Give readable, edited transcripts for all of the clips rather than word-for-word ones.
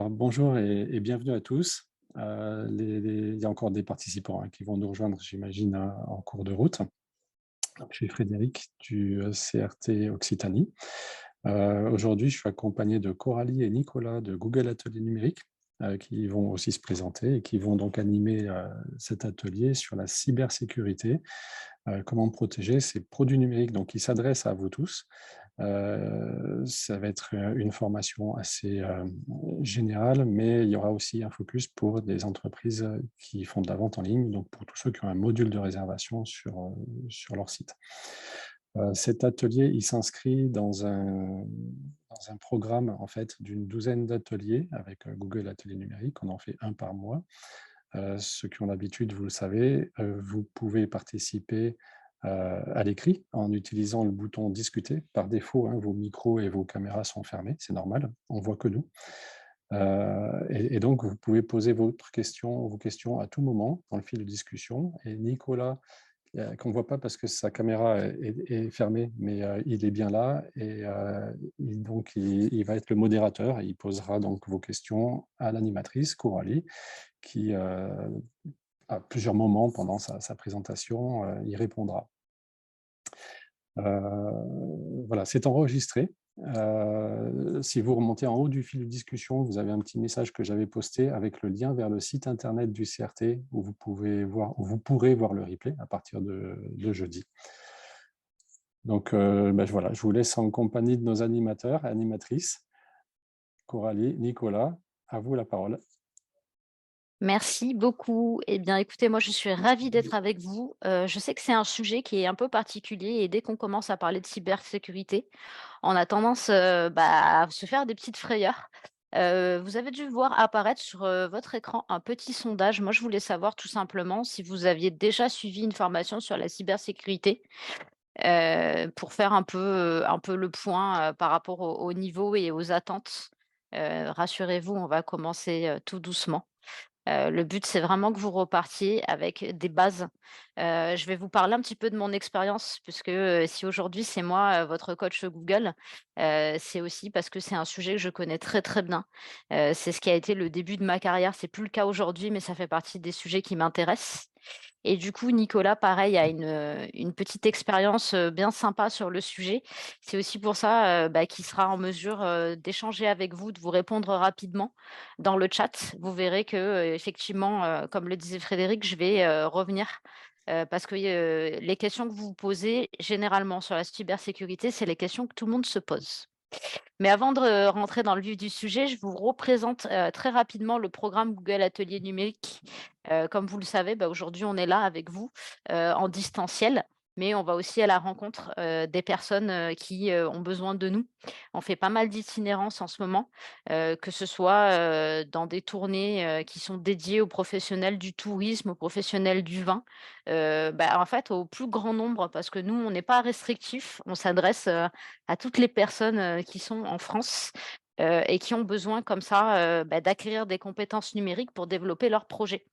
Alors, bonjour et bienvenue à tous. Il y a encore des participants qui vont nous rejoindre, j'imagine, en cours de route. Donc, je suis Frédéric du CRT Occitanie. Aujourd'hui, je suis accompagné de Coralie et Nicolas de Google Atelier Numérique, qui vont aussi se présenter et qui vont donc animer cet atelier sur la cybersécurité, comment protéger ses produits numériques. Donc, il s'adresse à vous tous. Ça va être une formation assez générale, mais il y aura aussi un focus pour des entreprises qui font de la vente en ligne, donc pour tous ceux qui ont un module de réservation sur leur site. Cet atelier, il s'inscrit dans un programme en fait d'une douzaine d'ateliers avec Google Atelier Numérique. On en fait un par mois. Ceux qui ont l'habitude, vous le savez, vous pouvez participer à l'écrit en utilisant le bouton discuter. Par défaut, vos micros et vos caméras sont fermés, c'est normal, on voit que nous. Et donc, vous pouvez poser vos questions à tout moment dans le fil de discussion. Et Nicolas, qu'on ne voit pas parce que sa caméra est fermée, mais il est bien là. Et donc, il va être le modérateur. Il posera donc vos questions à l'animatrice, Coralie, qui, à plusieurs moments pendant sa présentation, y répondra. Voilà, c'est enregistré. Si vous remontez en haut du fil de discussion, vous avez un petit message que j'avais posté avec le lien vers le site internet du CRT où vous pourrez voir le replay à partir de jeudi. Donc voilà, je vous laisse en compagnie de nos animateurs et animatrices. Coralie, Nicolas, à vous la parole. Merci beaucoup. Eh bien, écoutez, moi, je suis ravie d'être avec vous. Je sais que c'est un sujet qui est un peu particulier et dès qu'on commence à parler de cybersécurité, on a tendance, à se faire des petites frayeurs. Vous avez dû voir apparaître sur, votre écran un petit sondage. Moi, je voulais savoir tout simplement si vous aviez déjà suivi une formation sur la cybersécurité, pour faire un peu le point, par rapport au niveau et aux attentes. Rassurez-vous, on va commencer, tout doucement. Le but, c'est vraiment que vous repartiez avec des bases. Je vais vous parler un petit peu de mon expérience puisque, si aujourd'hui c'est moi, votre coach Google, c'est aussi parce que c'est un sujet que je connais très, très bien. C'est ce qui a été le début de ma carrière. C'est plus le cas aujourd'hui, mais ça fait partie des sujets qui m'intéressent. Et du coup, Nicolas, pareil, a une petite expérience, bien sympa sur le sujet. C'est aussi pour ça, qu'il sera en mesure, d'échanger avec vous, de vous répondre rapidement dans le chat. Vous verrez que, effectivement, comme le disait Frédéric, je vais, revenir, parce que, les questions que vous vous posez généralement sur la cybersécurité, c'est les questions que tout le monde se pose. Mais avant de rentrer dans le vif du sujet, je vous représente, très rapidement le programme Google Atelier Numérique. Comme vous le savez, aujourd'hui, on est là avec vous, en distanciel, mais on va aussi à la rencontre, des personnes, qui, ont besoin de nous. On fait pas mal d'itinérance en ce moment, que ce soit, dans des tournées, qui sont dédiées aux professionnels du tourisme, aux professionnels du vin, en fait, au plus grand nombre parce que nous, on n'est pas restrictif. On s'adresse, à toutes les personnes, qui sont en France, et qui ont besoin comme ça, d'acquérir des compétences numériques pour développer leurs projets.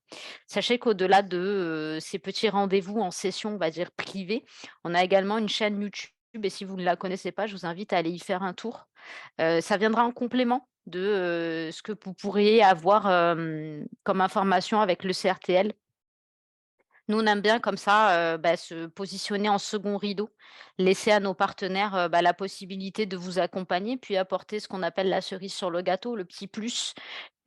Sachez qu'au-delà de, ces petits rendez-vous en session, on va dire privée, on a également une chaîne YouTube et si vous ne la connaissez pas, je vous invite à aller y faire un tour. Ça viendra en complément de, ce que vous pourriez avoir, comme information avec le CRTL. Nous, on aime bien comme ça, se positionner en second rideau, laisser à nos partenaires, la possibilité de vous accompagner, puis apporter ce qu'on appelle la cerise sur le gâteau, le petit plus.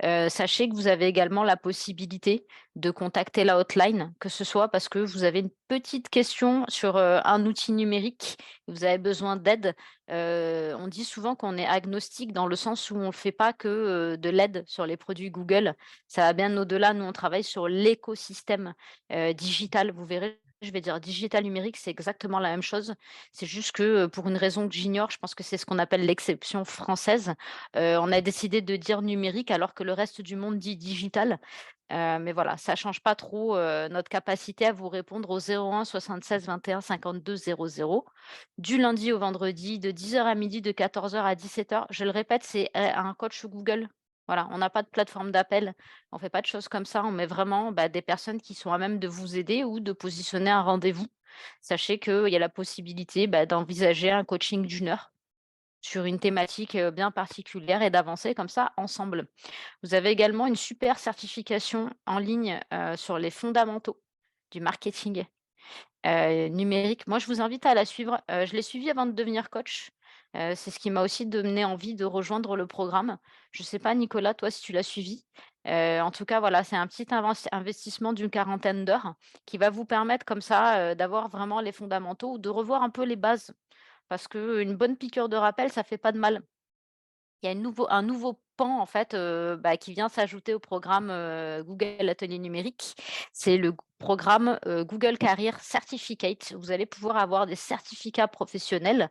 Sachez que vous avez également la possibilité de contacter la hotline, que ce soit parce que vous avez une petite question sur, un outil numérique, vous avez besoin d'aide. On dit souvent qu'on est agnostique dans le sens où on ne fait pas que, de l'aide sur les produits Google. Ça va bien au-delà. Nous, on travaille sur l'écosystème, digital. Vous verrez, je vais dire digital numérique, c'est exactement la même chose. C'est juste que, pour une raison que j'ignore, je pense que c'est ce qu'on appelle l'exception française. On a décidé de dire numérique alors que le reste du monde dit digital. Mais voilà, ça change pas trop, notre capacité à vous répondre au 01 76 21 52 00, du lundi au vendredi, de 10 heures à midi, de 14 heures à 17 heures. Je le répète, c'est, un coach Google. Voilà, on n'a pas de plateforme d'appel, on fait pas de choses comme ça. On met vraiment, des personnes qui sont à même de vous aider ou de positionner un rendez-vous. Sachez qu'il y a la possibilité, d'envisager un coaching d'1 heure sur une thématique, bien particulière et d'avancer comme ça ensemble. Vous avez également une super certification en ligne, sur les fondamentaux du marketing, numérique. Moi, je vous invite à la suivre. Je l'ai suivie avant de devenir coach. C'est ce qui m'a aussi donné envie de rejoindre le programme. Je ne sais pas, Nicolas, toi, si tu l'as suivi? En tout cas, voilà, c'est un petit investissement d'une quarantaine d'heures qui va vous permettre comme ça, d'avoir vraiment les fondamentaux ou de revoir un peu les bases. Parce qu'une bonne piqûre de rappel, ça fait pas de mal. Il y a un nouveau pan en fait, qui vient s'ajouter au programme, Google Atelier Numérique. C'est le programme, Google Career Certificate. Vous allez pouvoir avoir des certificats professionnels,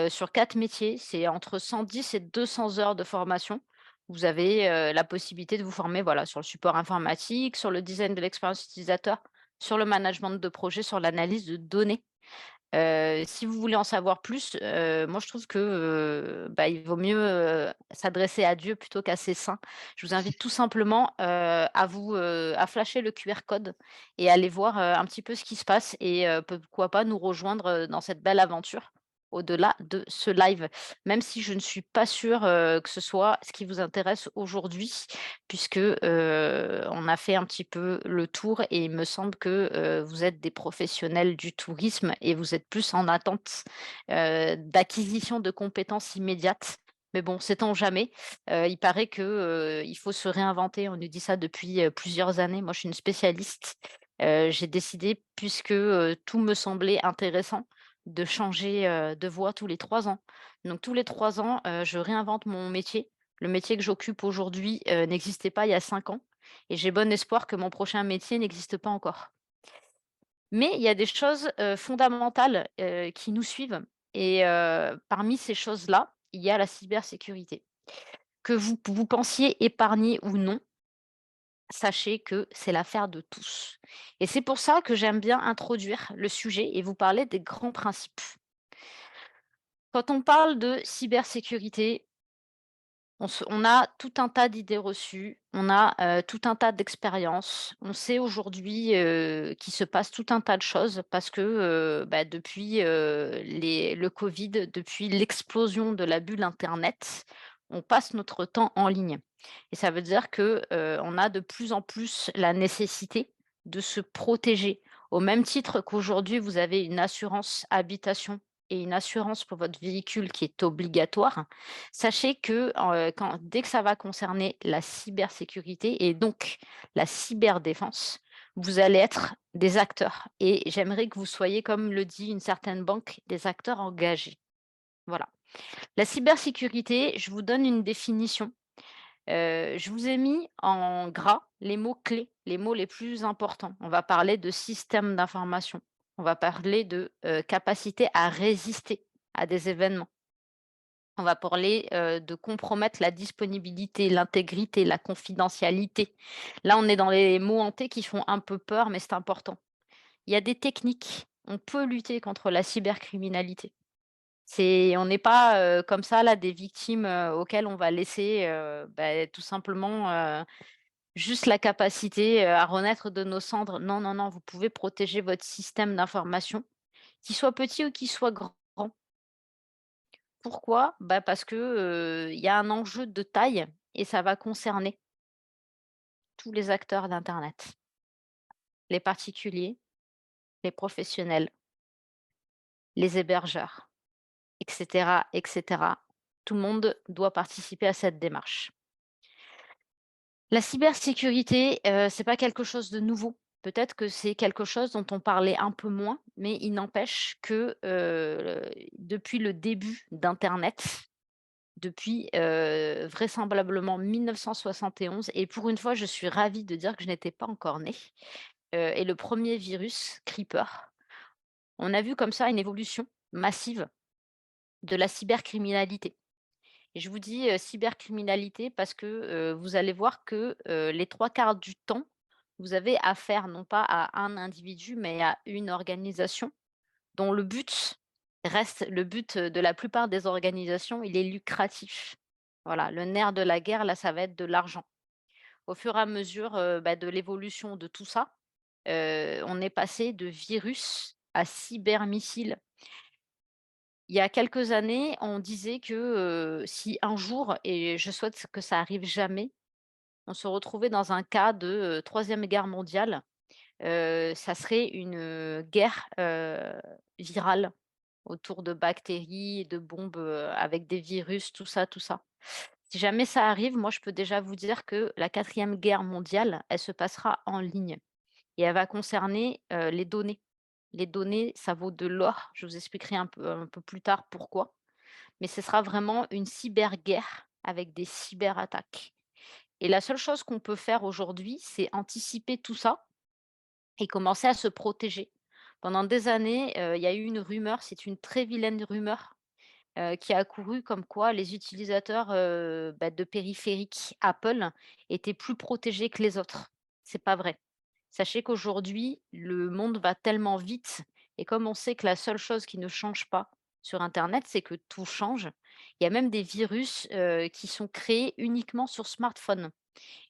sur 4 métiers. C'est entre 110 et 200 heures de formation. Vous avez, la possibilité de vous former, voilà, sur le support informatique, sur le design de l'expérience utilisateur, sur le management de projet, sur l'analyse de données. Si vous voulez en savoir plus, moi je trouve que, il vaut mieux, s'adresser à Dieu plutôt qu'à ses saints. Je vous invite tout simplement, à flasher le QR code et aller voir, un petit peu ce qui se passe et pourquoi pas nous rejoindre, dans cette belle aventure, au-delà de ce live. Même si je ne suis pas sûre, que ce soit ce qui vous intéresse aujourd'hui, puisque, on a fait un petit peu le tour et il me semble que, vous êtes des professionnels du tourisme et vous êtes plus en attente, d'acquisition de compétences immédiates. Mais bon, sait-on jamais? Il paraît que, il faut se réinventer. On nous dit ça depuis, plusieurs années. Moi, je suis une spécialiste. J'ai décidé, puisque, tout me semblait intéressant, de changer, de voie tous les 3 ans. Donc tous les 3 ans, je réinvente mon métier. Le métier que j'occupe aujourd'hui, n'existait pas il y a 5 ans et j'ai bon espoir que mon prochain métier n'existe pas encore. Mais il y a des choses, fondamentales, qui nous suivent et parmi ces choses-là, il y a la cybersécurité. Que vous pensiez épargné ou non, sachez que c'est l'affaire de tous et c'est pour ça que j'aime bien introduire le sujet et vous parler des grands principes. Quand on parle de cybersécurité, on a tout un tas d'idées reçues, on a, tout un tas d'expériences. On sait aujourd'hui, qu'il se passe tout un tas de choses parce que, depuis, le covid, depuis l'explosion de la bulle internet, on passe notre temps en ligne et ça veut dire que, on a de plus en plus la nécessité de se protéger. Au même titre qu'aujourd'hui, vous avez une assurance habitation et une assurance pour votre véhicule qui est obligatoire. Sachez que, dès que ça va concerner la cybersécurité et donc la cyberdéfense, vous allez être des acteurs et j'aimerais que vous soyez, comme le dit une certaine banque, des acteurs engagés. Voilà. La cybersécurité, je vous donne une définition. Je vous ai mis en gras les mots clés, les mots les plus importants. On va parler de système d'information. On va parler de, capacité à résister à des événements. On va parler, de compromettre la disponibilité, l'intégrité, la confidentialité. Là, on est dans les mots hantés qui font un peu peur, mais c'est important. Il y a des techniques. On peut lutter contre la cybercriminalité. On n'est pas, comme ça là des victimes, auxquelles on va laisser, tout simplement, juste la capacité, à renaître de nos cendres. Non, non, non, vous pouvez protéger votre système d'information, qu'il soit petit ou qu'il soit grand. Pourquoi? Parce que, il y a un enjeu de taille et ça va concerner tous les acteurs d'internet, les particuliers, les professionnels, les hébergeurs et cetera et cetera. Tout le monde doit participer à cette démarche. La cybersécurité, c'est pas quelque chose de nouveau. Peut-être que c'est quelque chose dont on parlait un peu moins, mais il n'empêche que, depuis le début d'internet, depuis, vraisemblablement 1971 et pour une fois, je suis ravie de dire que je n'étais pas encore née, et le premier virus, Creeper. On a vu comme ça une évolution massive de la cybercriminalité et je vous dis, cybercriminalité parce que, vous allez voir que, les 3/4 du temps, vous avez affaire non pas à un individu, mais à une organisation dont le but de la plupart des organisations, il est lucratif. Voilà, le nerf de la guerre, là, ça va être de l'argent. Au fur et à mesure, de l'évolution de tout ça, on est passé de virus à cybermissile. il y a quelques années, on disait que, si un jour, et je souhaite que ça arrive jamais, on se retrouvait dans un cas de, 3 guerre mondiale, ça serait une, guerre, virale autour de bactéries, de bombes, avec des virus, tout ça, tout ça. Si jamais ça arrive, moi, je peux déjà vous dire que la 4e guerre mondiale, elle se passera en ligne et elle va concerner, les données. Les données, ça vaut de l'or. Je vous expliquerai un peu plus tard pourquoi, mais ce sera vraiment une cyberguerre avec des cyberattaques et la seule chose qu'on peut faire aujourd'hui, c'est anticiper tout ça et commencer à se protéger. Pendant des années, il y a eu une rumeur, c'est une très vilaine rumeur, qui a couru comme quoi les utilisateurs, de périphériques Apple étaient plus protégés que les autres. C'est pas vrai. Sachez qu'aujourd'hui, le monde va tellement vite et comme on sait que la seule chose qui ne change pas sur internet, c'est que tout change, il y a même des virus, qui sont créés uniquement sur smartphone.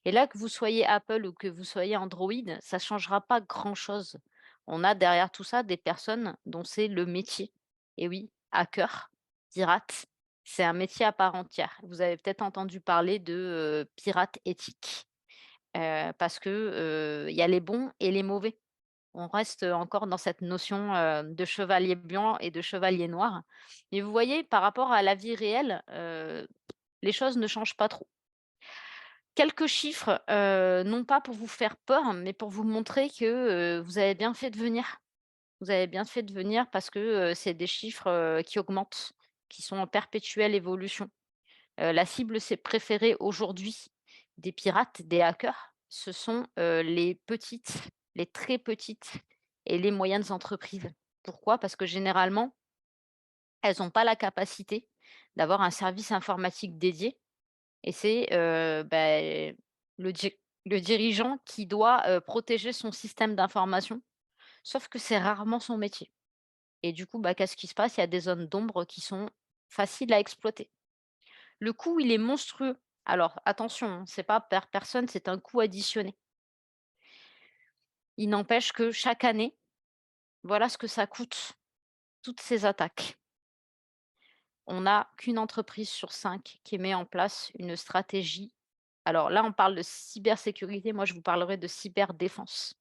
Et là, que vous soyez Apple ou que vous soyez Android, ça ne changera pas grand-chose. On a derrière tout ça des personnes dont c'est le métier. Et oui, hacker, pirate, c'est un métier à part entière. Vous avez peut-être entendu parler de pirates éthiques, parce que il y a les bons et les mauvais. On reste encore dans cette notion de chevalier blanc et de chevalier noir. Et vous voyez, par rapport à la vie réelle, les choses ne changent pas trop. Quelques chiffres, non pas pour vous faire peur, mais pour vous montrer que, vous avez bien fait de venir. Vous avez bien fait de venir parce que, c'est des chiffres, qui augmentent, qui sont en perpétuelle évolution. La cible c'est préférée aujourd'hui des pirates, des hackers, ce sont, les petites, les très petites et les moyennes entreprises. Pourquoi? Parce que généralement, elles n'ont pas la capacité d'avoir un service informatique dédié et c'est, le dirigeant qui doit, protéger son système d'information, sauf que c'est rarement son métier et du coup, qu'est-ce qui se passe? Il y a des zones d'ombre qui sont faciles à exploiter. Le coût, il est monstrueux. Alors attention, hein, c'est pas per personne, c'est un coût additionné. Il n'empêche que chaque année, voilà ce que ça coûte, toutes ces attaques. On n'a qu'une entreprise sur 5 qui met en place une stratégie. Alors là, on parle de cybersécurité, moi je vous parlerai de cyberdéfense.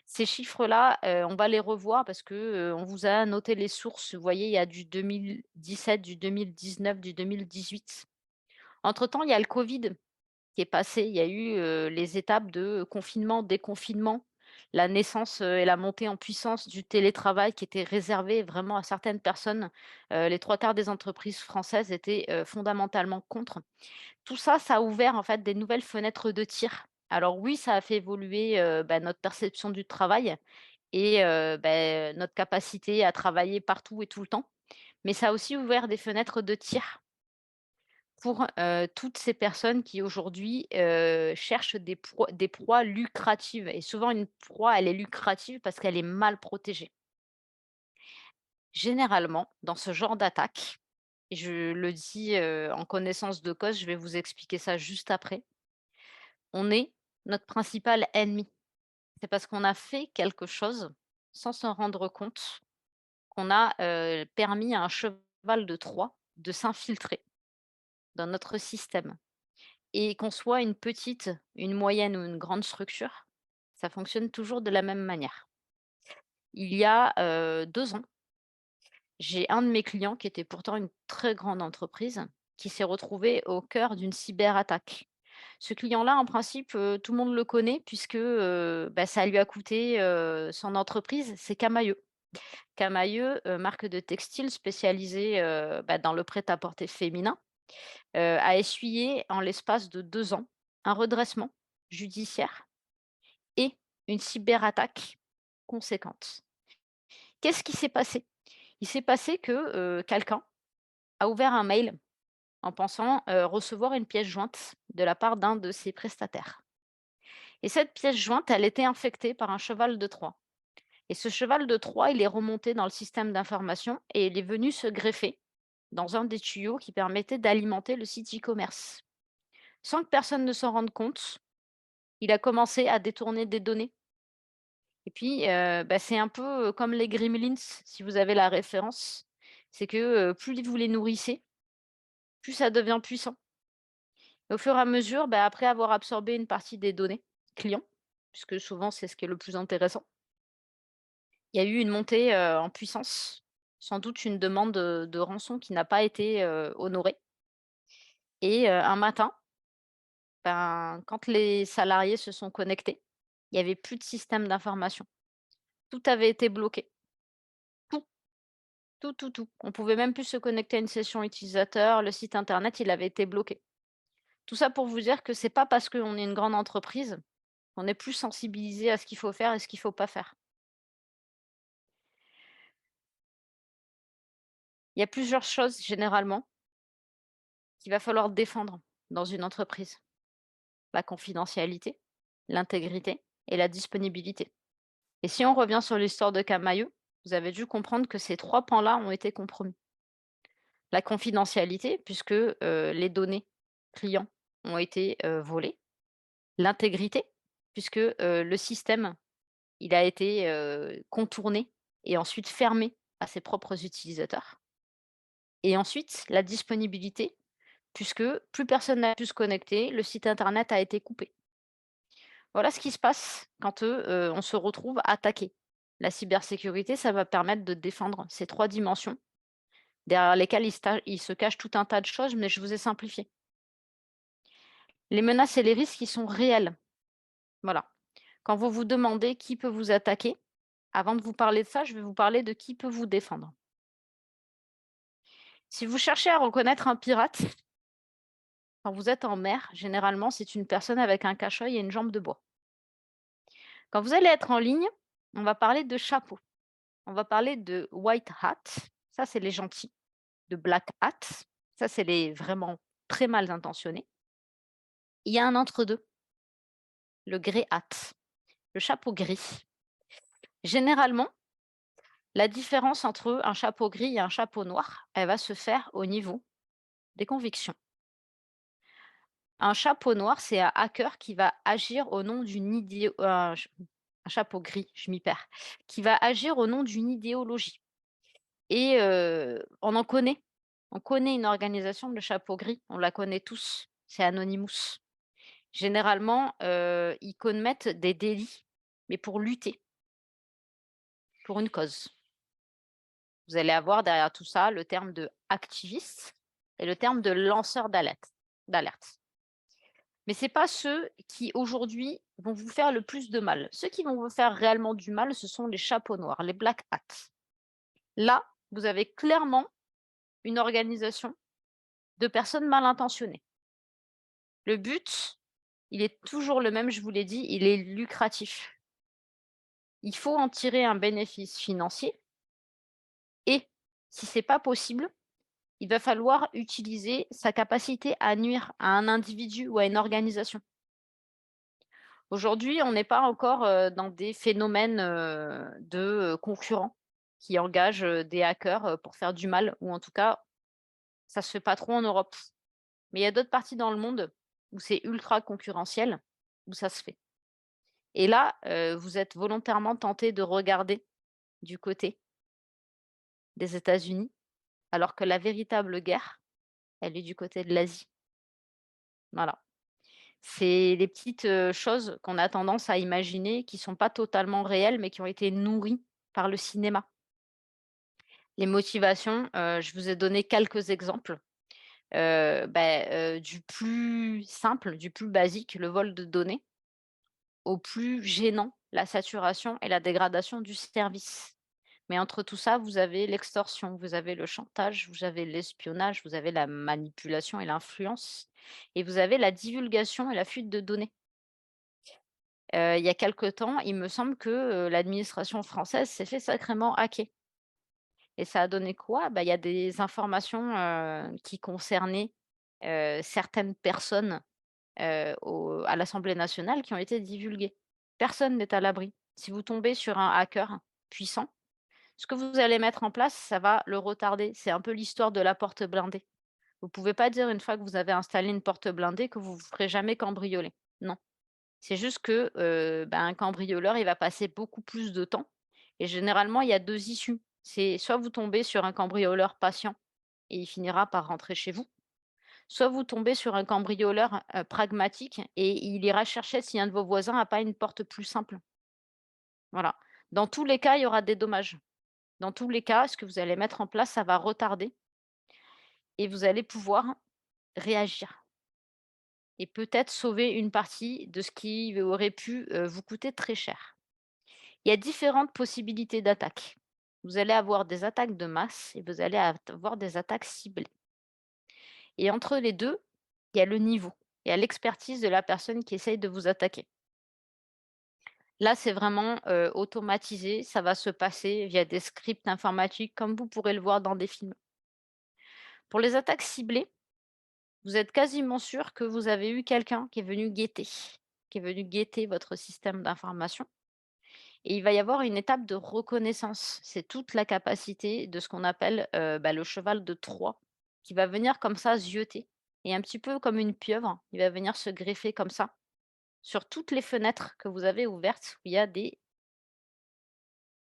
Ces chiffres-là, on va les revoir parce que, on vous a noté les sources. Vous voyez, il y a du 2017, du 2019, du 2018. Entre-temps, il y a le covid qui est passé. Il y a eu, les étapes de confinement, déconfinement, la naissance, et la montée en puissance du télétravail qui était réservé vraiment à certaines personnes. Les 3 quarts des entreprises françaises étaient, fondamentalement contre. Tout ça, ça a ouvert en fait des nouvelles fenêtres de tir. Alors oui, ça a fait évoluer, notre perception du travail et notre capacité à travailler partout et tout le temps. Mais ça a aussi ouvert des fenêtres de tir pour, toutes ces personnes qui aujourd'hui, cherchent des proies lucratives et souvent une proie, elle est lucrative parce qu'elle est mal protégée. Généralement, dans ce genre d'attaque, et je le dis, en connaissance de cause, je vais vous expliquer ça juste après, on est notre principal ennemi. C'est parce qu'on a fait quelque chose sans s'en rendre compte qu'on a, permis à un cheval de Troie de s'infiltrer dans notre système et qu'on soit une petite, une moyenne ou une grande structure, ça fonctionne toujours de la même manière. Il y a, 2 ans, j'ai un de mes clients qui était pourtant une très grande entreprise, qui s'est retrouvé au cœur d'une cyberattaque. Ce client-là, en principe, tout le monde le connaît puisque, ça lui a coûté, son entreprise, c'est Camaïeu. Camaïeu, marque de textile spécialisée, dans le prêt-à-porter féminin, a essuyé en l'espace de 2 ans un redressement judiciaire et une cyberattaque conséquente. Qu'est-ce qui s'est passé? Il s'est passé que, quelqu'un a ouvert un mail en pensant, recevoir une pièce jointe de la part d'un de ses prestataires et cette pièce jointe, elle était infectée par un cheval de Troie et ce cheval de Troie, il est remonté dans le système d'information et il est venu se greffer dans un des tuyaux qui permettait d'alimenter le site e-commerce. Sans que personne ne s'en rende compte, il a commencé à détourner des données et puis, c'est un peu, comme les Gremlins, si vous avez la référence. C'est que, plus vous les nourrissez, plus ça devient puissant. Et au fur et à mesure, bah, après avoir absorbé une partie des données clients, puisque souvent c'est ce qui est le plus intéressant, il y a eu une montée, en puissance, sans doute une demande, de rançon qui n'a pas été, honorée et un matin, ben, quand les salariés se sont connectés, il y avait plus de système d'information. Tout avait été bloqué. Tout, tout, tout, tout. On pouvait même plus se connecter à une session utilisateur, le site internet, il avait été bloqué. Tout ça pour vous dire que c'est pas parce qu'on est une grande entreprise qu'on est plus sensibilisé à ce qu'il faut faire et ce qu'il faut pas faire. Il y a plusieurs choses généralement qu'il va falloir défendre dans une entreprise. La confidentialité, l'intégrité et la disponibilité. Et si on revient sur l'histoire de Camaïeu, vous avez dû comprendre que ces 3 pans-là ont été compromis. La confidentialité, puisque, les données clients ont été, volées. L'intégrité, puisque, le système, il a été, contourné et ensuite fermé à ses propres utilisateurs. Et ensuite, la disponibilité, puisque plus personne n'a pu se connecter, le site internet a été coupé. Voilà ce qui se passe quand, on se retrouve attaqué. La cybersécurité, ça va permettre de défendre ces 3 dimensions, derrière lesquelles il se cache tout un tas de choses, mais je vous ai simplifié. Les menaces et les risques, ils sont réels. Voilà. Quand vous vous demandez qui peut vous attaquer, avant de vous parler de ça, je vais vous parler de qui peut vous défendre. Si vous cherchez à reconnaître un pirate, quand vous êtes en mer, généralement, c'est une personne avec un cache-œil et une jambe de bois. Quand vous allez être en ligne, on va parler de chapeau. On va parler de white hat, ça c'est les gentils, de black hat, ça c'est les vraiment très mal intentionnés. Il y a un entre-deux, le grey hat, le chapeau gris. Généralement, la différence entre un chapeau gris et un chapeau noir, elle va se faire au niveau des convictions. Un chapeau noir, c'est un hacker qui va agir au nom d'une un chapeau gris, je m'y perds, qui va agir au nom d'une idéologie et on en connaît. On connaît une organisation, le chapeau gris, on la connaît tous, c'est Anonymous. Généralement, ils commettent des délits, mais pour lutter, pour une cause. Vous allez avoir derrière tout ça le terme de activiste et le terme de lanceur d'alerte. Mais c'est pas ceux qui aujourd'hui vont vous faire le plus de mal. Ceux qui vont vous faire réellement du mal, ce sont les chapeaux noirs, les black hats. Là, vous avez clairement une organisation de personnes mal intentionnées. Le but, il est toujours le même, je vous l'ai dit, il est lucratif. Il faut en tirer un bénéfice financier et si c'est pas possible, il va falloir utiliser sa capacité à nuire à un individu ou à une organisation. Aujourd'hui, on n'est pas encore, dans des phénomènes, de, concurrents qui engagent, des hackers, pour faire du mal ou en tout cas, ça se fait pas trop en Europe. Mais il y a d'autres parties dans le monde où c'est ultra concurrentiel, où ça se fait. Et là, vous êtes volontairement tenté de regarder du côté des États-Unis, alors que la véritable guerre, elle est du côté de l'Asie. Voilà. C'est des petites, choses qu'on a tendance à imaginer qui sont pas totalement réelles, mais qui ont été nourries par le cinéma. Les motivations, je vous ai donné quelques exemples, du plus simple, du plus basique, le vol de données, au plus gênant, la saturation et la dégradation du service. Mais entre tout ça, vous avez l'extorsion, vous avez le chantage, vous avez l'espionnage, vous avez la manipulation et l'influence et vous avez la divulgation et la fuite de données. Il y a quelque temps, il me semble que, l'administration française s'est fait sacrément hacker et ça a donné quoi? Bah, il y a des informations, qui concernaient, certaines personnes, au à l'Assemblée nationale qui ont été divulguées. Personne n'est à l'abri. Si vous tombez sur un hacker puissant, ce que vous allez mettre en place, ça va le retarder. C'est un peu l'histoire de la porte blindée. Vous pouvez pas dire une fois que vous avez installé une porte blindée que vous vous ferez jamais cambrioler. Non. C'est juste que, un cambrioleur, il va passer beaucoup plus de temps et généralement, il y a 2 issues. C'est soit vous tombez sur un cambrioleur patient et il finira par rentrer chez vous, soit vous tombez sur un cambrioleur, pragmatique et il ira chercher si un de vos voisins n'a pas une porte plus simple. Voilà. Dans tous les cas, il y aura des dommages. Dans tous les cas, ce que vous allez mettre en place, ça va retarder et vous allez pouvoir réagir et peut-être sauver une partie de ce qui aurait pu, vous coûter très cher. Il y a différentes possibilités d'attaque. Vous allez avoir des attaques de masse et vous allez avoir des attaques ciblées. Et entre les 2, il y a le niveau, il y a l'expertise de la personne qui essaye de vous attaquer. Là, c'est vraiment, automatisé, ça va se passer via des scripts informatiques comme vous pourrez le voir dans des films. Pour les attaques ciblées, vous êtes quasiment sûr que vous avez eu quelqu'un qui est venu guetter votre système d'information et il va y avoir une étape de reconnaissance. C'est toute la capacité de ce qu'on appelle, le cheval de Troie qui va venir comme ça zioter et un petit peu comme une pieuvre, il va venir se greffer comme ça sur toutes les fenêtres que vous avez ouvertes où il y a des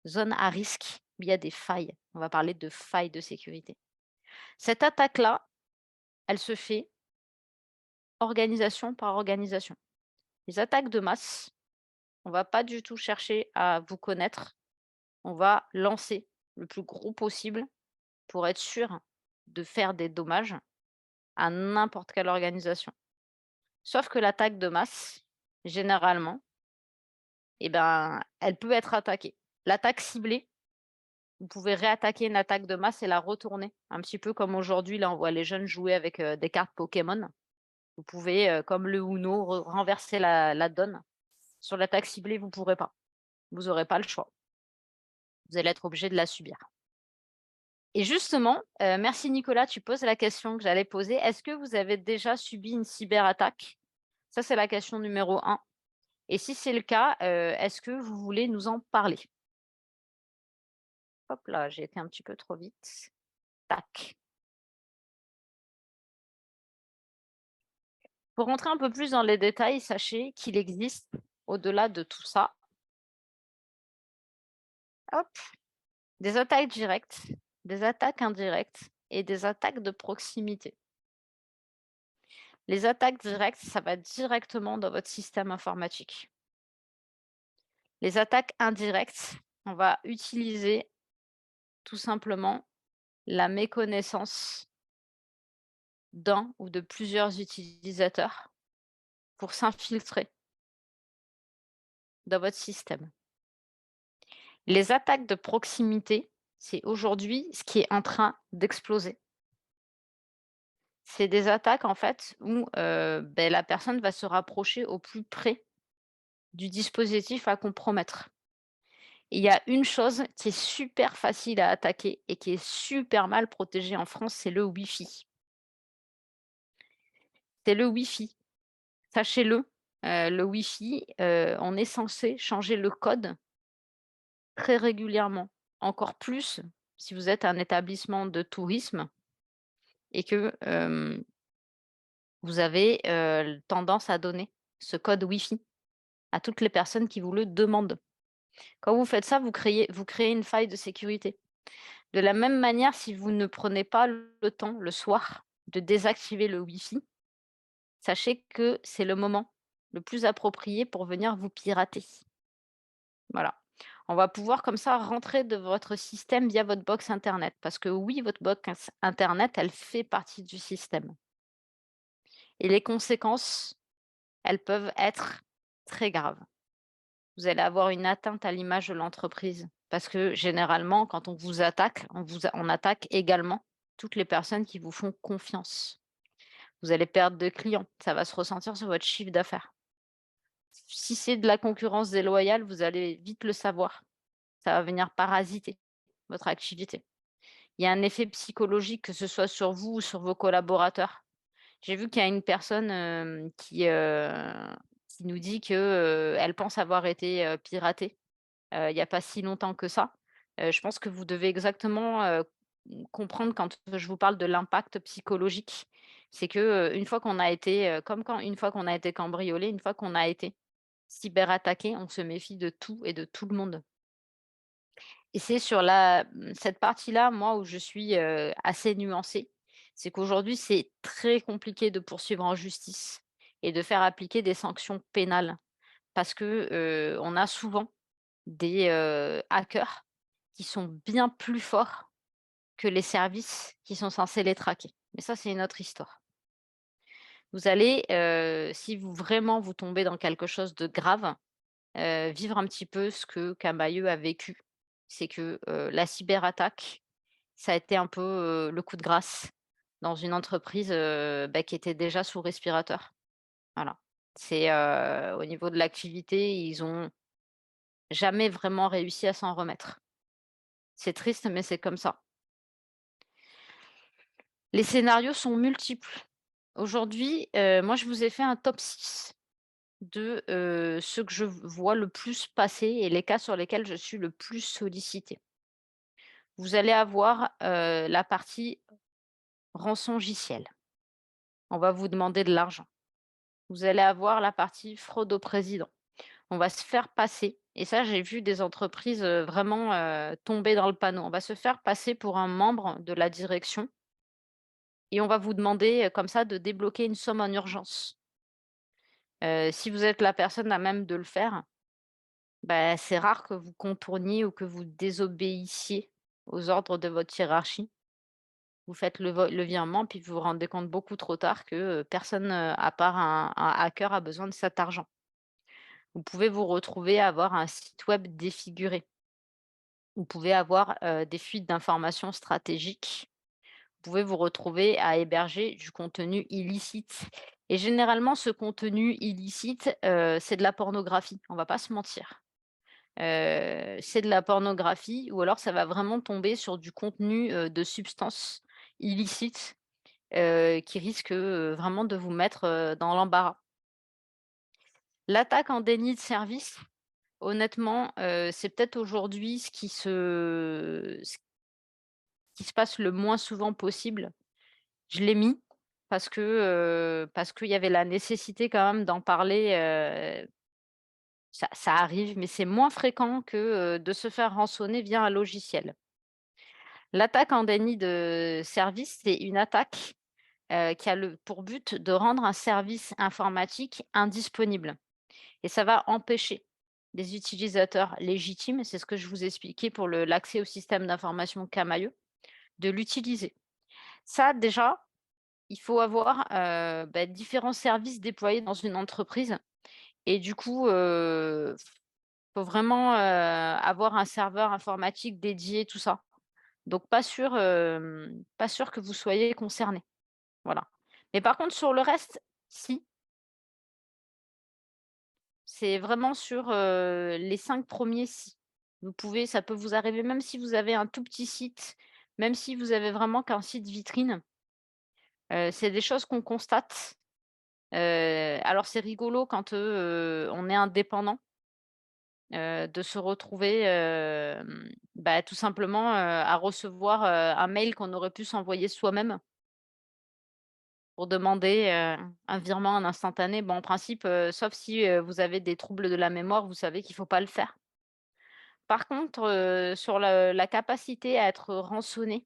zones à risque, où il y a des failles. On va parler de failles de sécurité. Cette attaque-là, elle se fait organisation par organisation. Les attaques de masse, on va pas du tout chercher à vous connaître, on va lancer le plus gros possible pour être sûr de faire des dommages à n'importe quelle organisation. Sauf que l'attaque de masse, généralement, elle peut être attaquée. L'attaque ciblée, vous pouvez réattaquer une attaque de masse et la retourner. Un petit peu comme aujourd'hui, là, on voit les jeunes jouer avec, des cartes Pokémon. Vous pouvez, comme le Uno, renverser la donne. Sur l'attaque ciblée, vous ne pourrez pas. Vous aurez pas le choix. Vous allez être obligé de la subir. Et justement, merci Nicolas, tu poses la question que j'allais poser. Est-ce que vous avez déjà subi une cyberattaque? Ça, c'est la question numéro 1. Et si c'est le cas, est-ce que vous voulez nous en parler? Hop là, j'ai été un petit peu trop vite. Tac. Pour rentrer un peu plus dans les détails, sachez qu'il existe, au-delà de tout ça, hop, des attaques directes, des attaques indirectes et des attaques de proximité. Les attaques directes, ça va directement dans votre système informatique. Les attaques indirectes, on va utiliser tout simplement la méconnaissance d'un ou de plusieurs utilisateurs pour s'infiltrer dans votre système. Les attaques de proximité, c'est aujourd'hui ce qui est en train d'exploser. C'est des attaques en fait où, la personne va se rapprocher au plus près du dispositif à compromettre. Il y a une chose qui est super facile à attaquer et qui est super mal protégée en France, c'est le Wi-Fi. C'est le Wi-Fi. Sachez-le, le Wi-Fi, on est censé changer le code très régulièrement. Encore plus si vous êtes un établissement de tourisme et que, vous avez, tendance à donner ce code Wi-Fi à toutes les personnes qui vous le demandent. Quand vous faites ça, vous créez une faille de sécurité. De la même manière, si vous ne prenez pas le temps, le soir, de désactiver le Wi-Fi, sachez que c'est le moment le plus approprié pour venir vous pirater. Voilà. On va pouvoir comme ça rentrer de votre système via votre box internet parce que oui, votre box internet, elle fait partie du système et les conséquences, elles peuvent être très graves. Vous allez avoir une atteinte à l'image de l'entreprise parce que généralement, quand on vous attaque, on attaque également toutes les personnes qui vous font confiance. Vous allez perdre de clients, ça va se ressentir sur votre chiffre d'affaires. Si c'est de la concurrence déloyale, vous allez vite le savoir. Ça va venir parasiter votre activité. Il y a un effet psychologique, que ce soit sur vous ou sur vos collaborateurs. J'ai vu qu'il y a une personne, qui nous dit que, elle pense avoir été, piratée, il y a pas si longtemps que ça. Je pense que vous devez exactement, comprendre quand je vous parle de l'impact psychologique. C'est que, une fois qu'on a été, comme quand une fois qu'on a été cambriolé, une fois qu'on a été cyberattaqué, on se méfie de tout et de tout le monde. Et c'est sur cette partie-là, moi, où je suis, assez nuancée. C'est qu'aujourd'hui, c'est très compliqué de poursuivre en justice et de faire appliquer des sanctions pénales parce que, on a souvent des, hackers qui sont bien plus forts que les services qui sont censés les traquer. Mais ça, c'est une autre histoire. Vous allez, si vous vraiment vous tombez dans quelque chose de grave, vivre un petit peu ce que Camaïeu a vécu. C'est que, la cyberattaque, ça a été un peu, le coup de grâce dans une entreprise, qui était déjà sous respirateur. Voilà. C'est, au niveau de l'activité, ils ont jamais vraiment réussi à s'en remettre. C'est triste, mais c'est comme ça. Les scénarios sont multiples. Aujourd'hui, moi, je vous ai fait un top 6 de, ce que je vois le plus passer et les cas sur lesquels je suis le plus sollicitée. Vous allez avoir, la partie rançongiciel. On va vous demander de l'argent. Vous allez avoir la partie fraude au président. On va se faire passer et ça, j'ai vu des entreprises, vraiment, tomber dans le panneau. On va se faire passer pour un membre de la direction et on va vous demander, comme ça, de débloquer une somme en urgence. Si vous êtes la personne à même de le faire, bah, c'est rare que vous contourniez ou que vous désobéissiez aux ordres de votre hiérarchie. Vous faites le virement, puis vous vous rendez compte beaucoup trop tard que, personne, à part un hacker a besoin de cet argent. Vous pouvez vous retrouver à avoir un site web défiguré. Vous pouvez avoir, des fuites d'informations stratégiques. Vous pouvez vous retrouver à héberger du contenu illicite et généralement ce contenu illicite, c'est de la pornographie, on va pas se mentir. C'est de la pornographie ou alors ça va vraiment tomber sur du contenu, de substances illicites, qui risque, vraiment de vous mettre, dans l'embarras. L'attaque en déni de service, honnêtement, c'est peut-être aujourd'hui ce qui se passe le moins souvent possible. Je l'ai mis parce qu'il y avait la nécessité quand même d'en parler, ça arrive, mais c'est moins fréquent que, de se faire rançonner via un logiciel. L'attaque en déni de service, c'est une attaque, qui a le pour but de rendre un service informatique indisponible et ça va empêcher des utilisateurs légitimes, c'est ce que je vous expliquais pour l'accès au système d'information Camaïeu, de l'utiliser. Ça déjà, il faut avoir, différents services déployés dans une entreprise et du coup, faut vraiment, avoir un serveur informatique dédié, tout ça. Donc pas sûr que vous soyez concernés, voilà. Mais par contre sur le reste, si, c'est vraiment sur, les 5 premiers si. Ça peut vous arriver même si vous avez un tout petit site, même si vous avez vraiment qu'un site vitrine, c'est des choses qu'on constate. Alors c'est rigolo quand, on est indépendant, de se retrouver, tout simplement, à recevoir, un mail qu'on aurait pu s'envoyer soi-même pour demander, un virement en instantané. Bon, en principe, sauf si, vous avez des troubles de la mémoire, vous savez qu'il ne faut pas le faire. Par contre, sur la capacité à être rançonné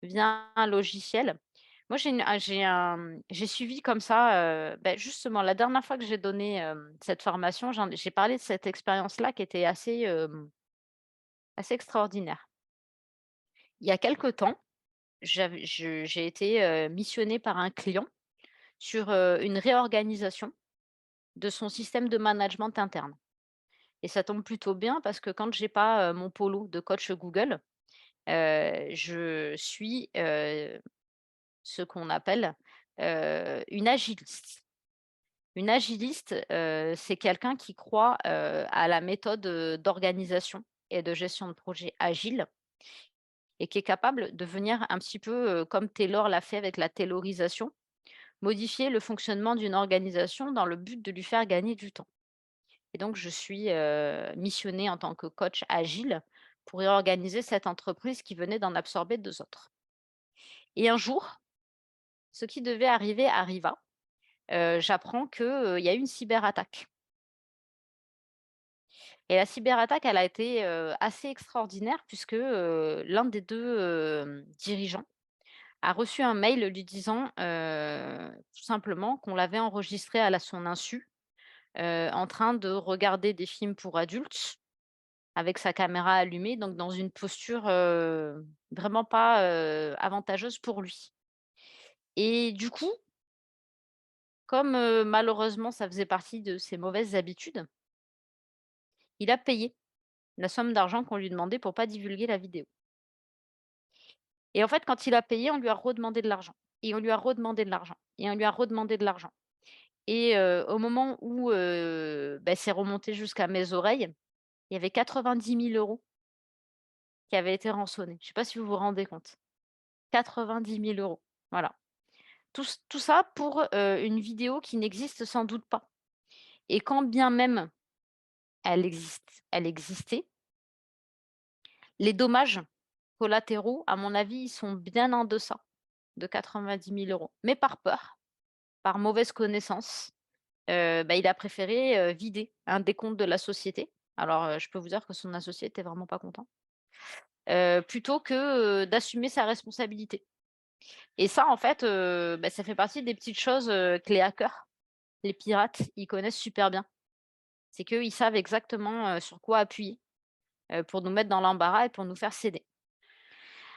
via un logiciel, moi j'ai suivi comme ça, justement la dernière fois que j'ai donné, cette formation, j'ai parlé de cette expérience-là qui était assez extraordinaire. Il y a quelque temps, j'ai été, missionnée par un client sur, une réorganisation de son système de management interne et ça tombe plutôt bien parce que quand j'ai pas, mon polo de coach Google, je suis, ce qu'on appelle, une agiliste. Une agiliste, c'est quelqu'un qui croit, à la méthode, d'organisation et de gestion de projet agile et qui est capable de venir un petit peu, comme Taylor l'a fait avec la taylorisation, modifier le fonctionnement d'une organisation dans le but de lui faire gagner du temps. Et donc je suis, missionnée en tant que coach agile pour réorganiser cette entreprise qui venait d'en absorber 2 autres. Et un jour, ce qui devait arriver arriva. J'apprends que, il y a eu une cyberattaque. Et la cyberattaque, elle a été, assez extraordinaire puisque, l'un des 2 dirigeants a reçu un mail lui disant, tout simplement qu'on l'avait enregistré à la son insu, en train de regarder des films pour adultes avec sa caméra allumée, donc dans une posture, vraiment pas, avantageuse pour lui. Et du coup, comme, malheureusement ça faisait partie de ses mauvaises habitudes, il a payé la somme d'argent qu'on lui demandait pour pas divulguer la vidéo. Et en fait, quand il a payé, on lui a redemandé de l'argent et on lui a redemandé de l'argent et on lui a redemandé de l'argent. Et au moment où, c'est remonté jusqu'à mes oreilles, il y avait 90 000 € qui avaient été rançonnés. Je ne sais pas si vous vous rendez compte. 90 000 €, voilà. Tout ça pour, une vidéo qui n'existe sans doute pas. Et quand bien même elle existait, les dommages collatéraux, à mon avis, ils sont bien en deçà de 90 000 €. Mais par peur, par mauvaise connaissance, il a préféré, vider un des comptes de la société. Alors, je peux vous dire que son associé était vraiment pas content, plutôt que, d'assumer sa responsabilité. Et ça, en fait, ça fait partie des petites choses, que les hackers, les pirates, ils connaissent super bien. C'est qu'ils savent exactement, sur quoi appuyer, pour nous mettre dans l'embarras et pour nous faire céder.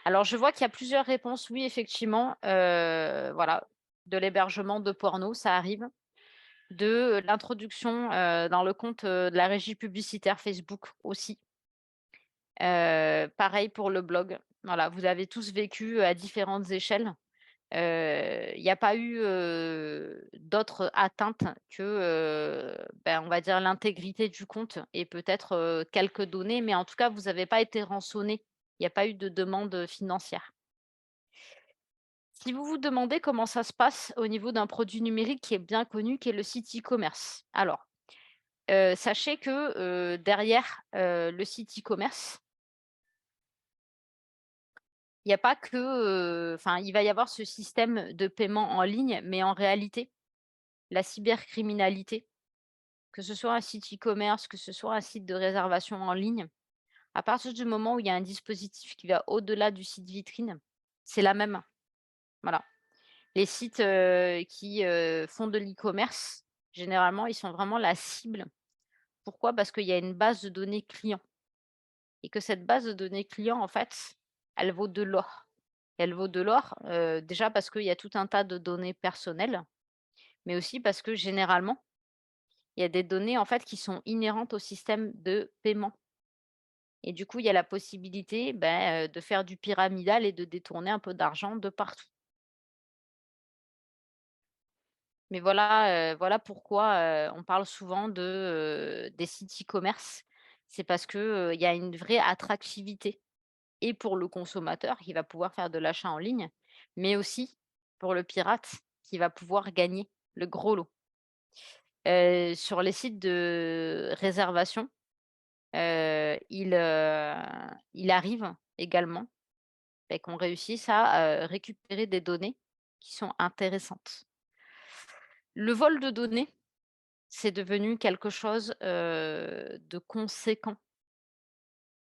Alors je vois qu'il y a plusieurs réponses. Oui, effectivement, voilà, de l'hébergement de porno, ça arrive. De l'introduction, dans le compte, de la régie publicitaire Facebook aussi. Pareil pour le blog. Voilà, vous avez tous vécu à différentes échelles. Il n'y a pas eu, d'autres atteintes que, on va dire l'intégrité du compte et peut-être, quelques données, mais en tout cas, vous n'avez pas été rançonnés. Il n'y a pas eu de demande, financière. Si vous vous demandez comment ça se passe au niveau d'un produit numérique qui est bien connu, qui est le site e-commerce. Alors, sachez que, derrière, le site e-commerce, il n'y a pas que, il va y avoir ce système de paiement en ligne, mais en réalité, la cybercriminalité, que ce soit un site e-commerce, que ce soit un site de réservation en ligne, à partir du moment où il y a un dispositif qui va au-delà du site vitrine, c'est la même. Voilà. Les sites, qui, font de l'e-commerce, généralement, ils sont vraiment la cible. Pourquoi? Parce qu'il y a une base de données client et que cette base de données client, en fait, elle vaut de l'or. Elle vaut de l'or, déjà parce qu'il y a tout un tas de données personnelles, mais aussi parce que généralement, il y a des données, en fait, qui sont inhérentes au système de paiement et du coup, il y a la possibilité, de faire du pyramidal et de détourner un peu d'argent de partout. Mais voilà, voilà pourquoi, on parle souvent des sites e-commerce. C'est parce que, il y a une vraie attractivité et pour le consommateur qui va pouvoir faire de l'achat en ligne, mais aussi pour le pirate qui va pouvoir gagner le gros lot. Sur les sites de réservation, il arrive également, qu'on réussisse à, récupérer des données qui sont intéressantes. Le vol de données, c'est devenu quelque chose, de conséquent.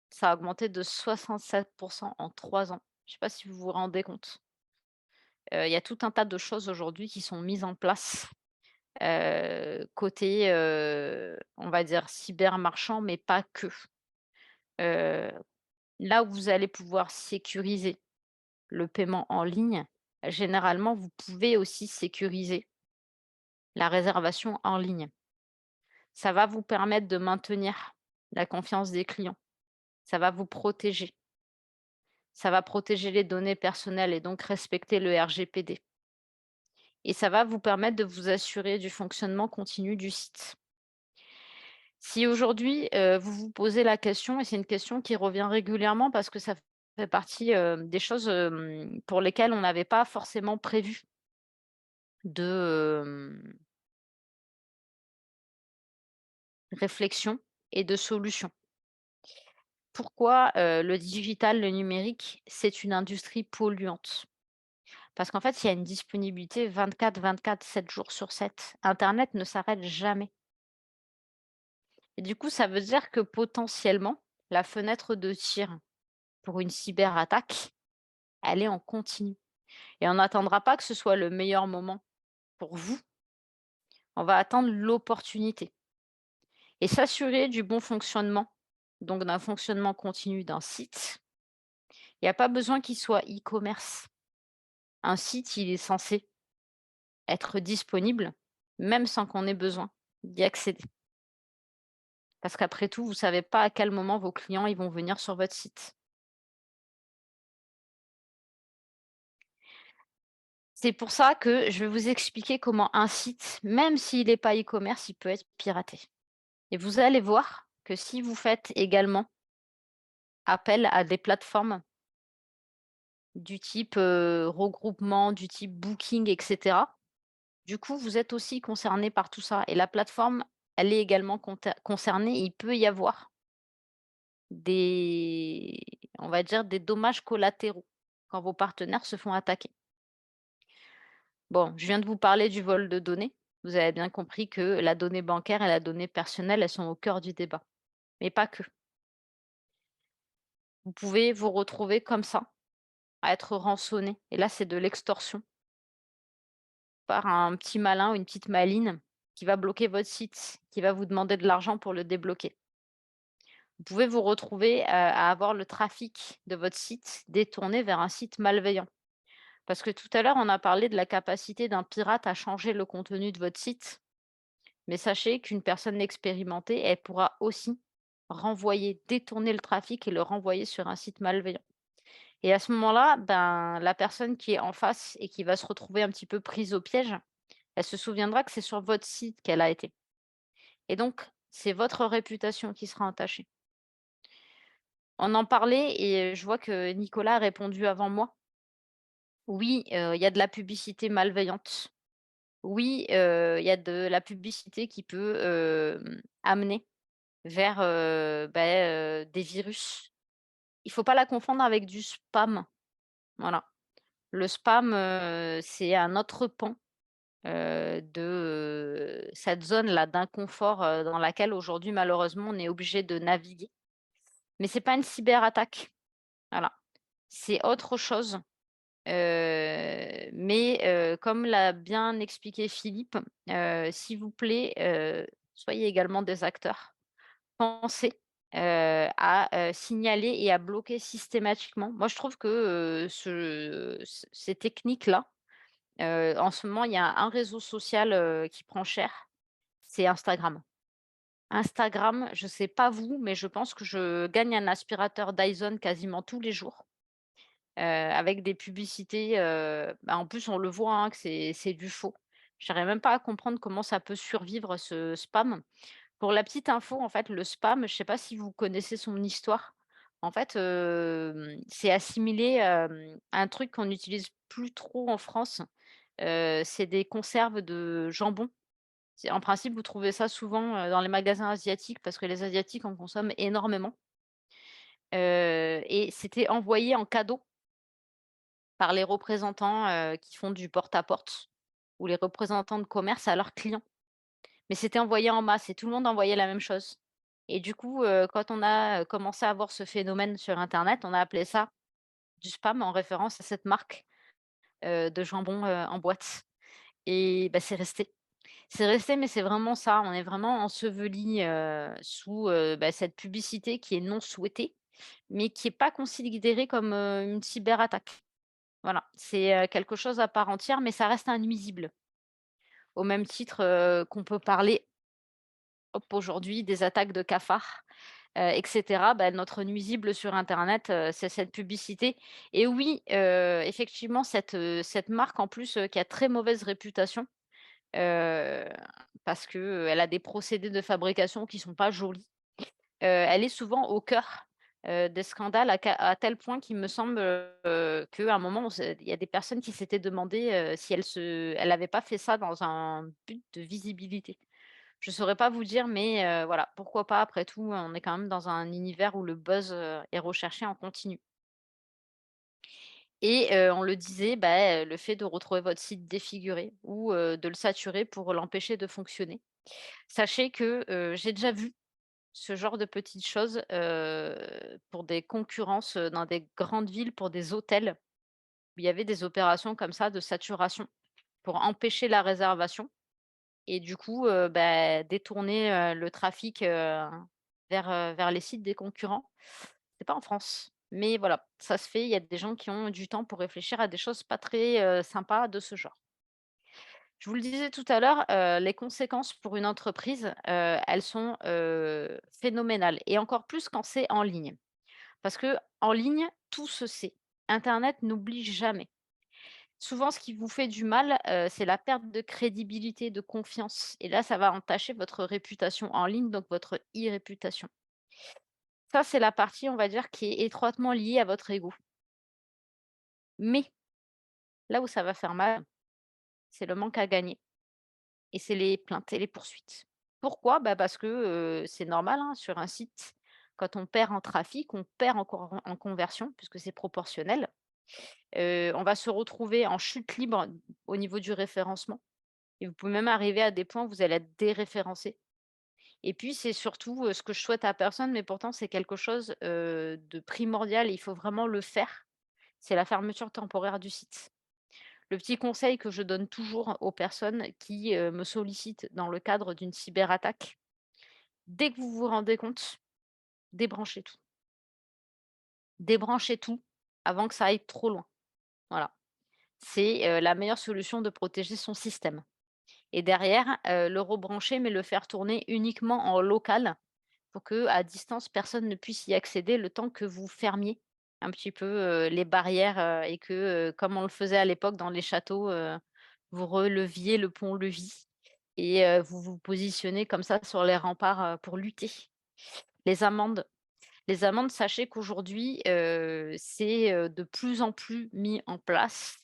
Ça a augmenté de 67 en 3 ans. Je ne sais pas si vous vous rendez compte. Il y a tout un tas de choses aujourd'hui qui sont mises en place, côté, on va dire cybermarchand, mais pas que. Heu, Là où vous allez pouvoir sécuriser le paiement en ligne, généralement, vous pouvez aussi sécuriser la réservation en ligne. Ça va vous permettre de maintenir la confiance des clients. Ça va vous protéger. Ça va protéger les données personnelles et donc respecter le RGPD. Et ça va vous permettre de vous assurer du fonctionnement continu du site. Si aujourd'hui, vous vous posez la question et c'est une question qui revient régulièrement parce que ça fait partie, des choses, pour lesquelles on n'avait pas forcément prévu de, réflexion et de solution. Pourquoi, le digital, le numérique, c'est une industrie polluante? Parce qu'en fait, il y a une disponibilité 24/24, 7 jours sur 7. Internet ne s'arrête jamais. Et du coup, ça veut dire que potentiellement, la fenêtre de tir pour une cyberattaque, elle est en continu et on n'attendra pas que ce soit le meilleur moment pour vous, on va attendre l'opportunité et s'assurer du bon fonctionnement, donc d'un fonctionnement continu d'un site. Il n'y a pas besoin qu'il soit e-commerce. Un site, il est censé être disponible, même sans qu'on ait besoin d'y accéder. Parce qu'après tout, vous ne savez pas à quel moment vos clients ils vont venir sur votre site. C'est pour ça que je vais vous expliquer comment un site, même s'il n'est pas e-commerce, il peut être piraté. Et vous allez voir que si vous faites également appel à des plateformes du type regroupement, du type Booking, etc., du coup, vous êtes aussi concerné par tout ça. Et la plateforme, elle est également concernée. Il peut y avoir des, on va dire, des dommages collatéraux quand vos partenaires se font attaquer. Bon, je viens de vous parler du vol de données. Vous avez bien compris que la donnée bancaire et la donnée personnelle, elles sont au cœur du débat, mais pas que. Vous pouvez vous retrouver comme ça, à être rançonné. Et là, c'est de l'extorsion par un petit malin ou une petite maline qui va bloquer votre site, qui va vous demander de l'argent pour le débloquer. Vous pouvez vous retrouver à avoir le trafic de votre site détourné vers un site malveillant. Parce que tout à l'heure, on a parlé de la capacité d'un pirate à changer le contenu de votre site. Mais sachez qu'une personne expérimentée, elle pourra aussi renvoyer, détourner le trafic et le renvoyer sur un site malveillant. Et à ce moment-là, ben, la personne qui est en face et qui va se retrouver un petit peu prise au piège, elle se souviendra que c'est sur votre site qu'elle a été. Et donc, c'est votre réputation qui sera entachée. On en parlait et je vois que Nicolas a répondu avant moi. Oui, il y a de la publicité malveillante. Oui, il y a de la publicité qui peut amener vers, des virus. Il faut pas la confondre avec du spam, voilà. Le spam, c'est un autre pan, de, cette zone-là d'inconfort, dans laquelle aujourd'hui malheureusement on est obligé de naviguer. Mais c'est pas une cyberattaque, voilà. C'est autre chose, comme l'a bien expliqué Philippe, s'il vous plaît, soyez également des acteurs. Pensez, à, signaler et à bloquer systématiquement. Moi, je trouve que, ces techniques-là, en ce moment, il y a un réseau social, qui prend cher, c'est Instagram. Instagram, je sais pas vous, mais je pense que je gagne un aspirateur Dyson quasiment tous les jours, avec des publicités, en plus, on le voit, hein, que c'est du faux. J'arrive même pas à comprendre comment ça peut survivre ce spam. Pour la petite info, en fait, le spam, je ne sais pas si vous connaissez son histoire. En fait, c'est assimilé, à un truc qu'on n'utilise plus trop en France. C'est des conserves de jambon. C'est en principe, vous trouvez ça souvent, dans les magasins asiatiques parce que les asiatiques en consomment énormément. Et c'était envoyé en cadeau par les représentants, qui font du porte-à-porte ou les représentants de commerce à leurs clients. Mais c'était envoyé en masse et tout le monde envoyait la même chose. Et du coup, quand on a, commencé à voir ce phénomène sur internet, on a appelé ça du spam en référence à cette marque, de jambon, en boîte et bah, c'est resté. C'est resté, mais c'est vraiment ça, on est vraiment enseveli, sous, cette publicité qui est non souhaitée, mais qui est pas considérée comme, une cyberattaque. Voilà, c'est, quelque chose à part entière, mais ça reste un nuisible. Au même titre, qu'on peut parler hop, aujourd'hui, des attaques de cafards, et cetera. Bah, notre nuisible sur internet, c'est cette publicité et oui, effectivement, cette marque en plus, qui a très mauvaise réputation, heu, parce qu'elle a des procédés de fabrication qui sont pas jolis. Elle est souvent au cœur, des scandales à tel point qu'il me semble, qu'à un moment, il y a des personnes qui s'étaient demandé, si elle avait pas fait ça dans un but de visibilité. Je saurais pas vous dire, mais voilà, pourquoi pas après tout, on est quand même dans un univers où le buzz, est recherché en continu et on le disait, le fait de retrouver votre site défiguré ou de le saturer pour l'empêcher de fonctionner. Sachez que, j'ai déjà vu ce genre de petites choses, pour des concurrences, dans des grandes villes, pour des hôtels. Il y avait des opérations comme ça de saturation pour empêcher la réservation et du coup, détourner, le trafic, vers les sites des concurrents. C'est pas en France, mais voilà, ça se fait. Il y a des gens qui ont du temps pour réfléchir à des choses pas très, sympas de ce genre. Je vous le disais tout à l'heure, les conséquences pour une entreprise, elles sont, phénoménales et encore plus quand c'est en ligne. Parce que en ligne, tout se sait. Internet n'oublie jamais. Souvent, ce qui vous fait du mal, c'est la perte de crédibilité, de confiance et là, ça va entacher votre réputation en ligne, donc votre e-réputation. Ça, c'est la partie, on va dire, qui est étroitement liée à votre ego. Mais là où ça va faire mal, c'est le manque à gagner et c'est les plaintes et les poursuites. Pourquoi? Bah, parce que, c'est normal, hein, sur un site, quand on perd en trafic, on perd encore en conversion puisque c'est proportionnel. On va se retrouver en chute libre au niveau du référencement et vous pouvez même arriver à des points où vous allez être déréférencé et puis c'est surtout, ce que je souhaite à personne, mais pourtant c'est quelque chose, de primordial et il faut vraiment le faire, c'est la fermeture temporaire du site. Le petit conseil que je donne toujours aux personnes qui, me sollicitent dans le cadre d'une cyberattaque, dès que vous vous rendez compte, débranchez tout. Débranchez tout avant que ça aille trop loin. Voilà. C'est, la meilleure solution de protéger son système et derrière, le rebrancher, mais le faire tourner uniquement en local pour que à distance, personne ne puisse y accéder le temps que vous fermiez un petit peu, les barrières, et que, comme on le faisait à l'époque dans les châteaux, vous releviez le pont-levis et vous vous positionnez comme ça sur les remparts, pour lutter. Les amendes les amendes, sachez qu'aujourd'hui, c'est, de plus en plus mis en place.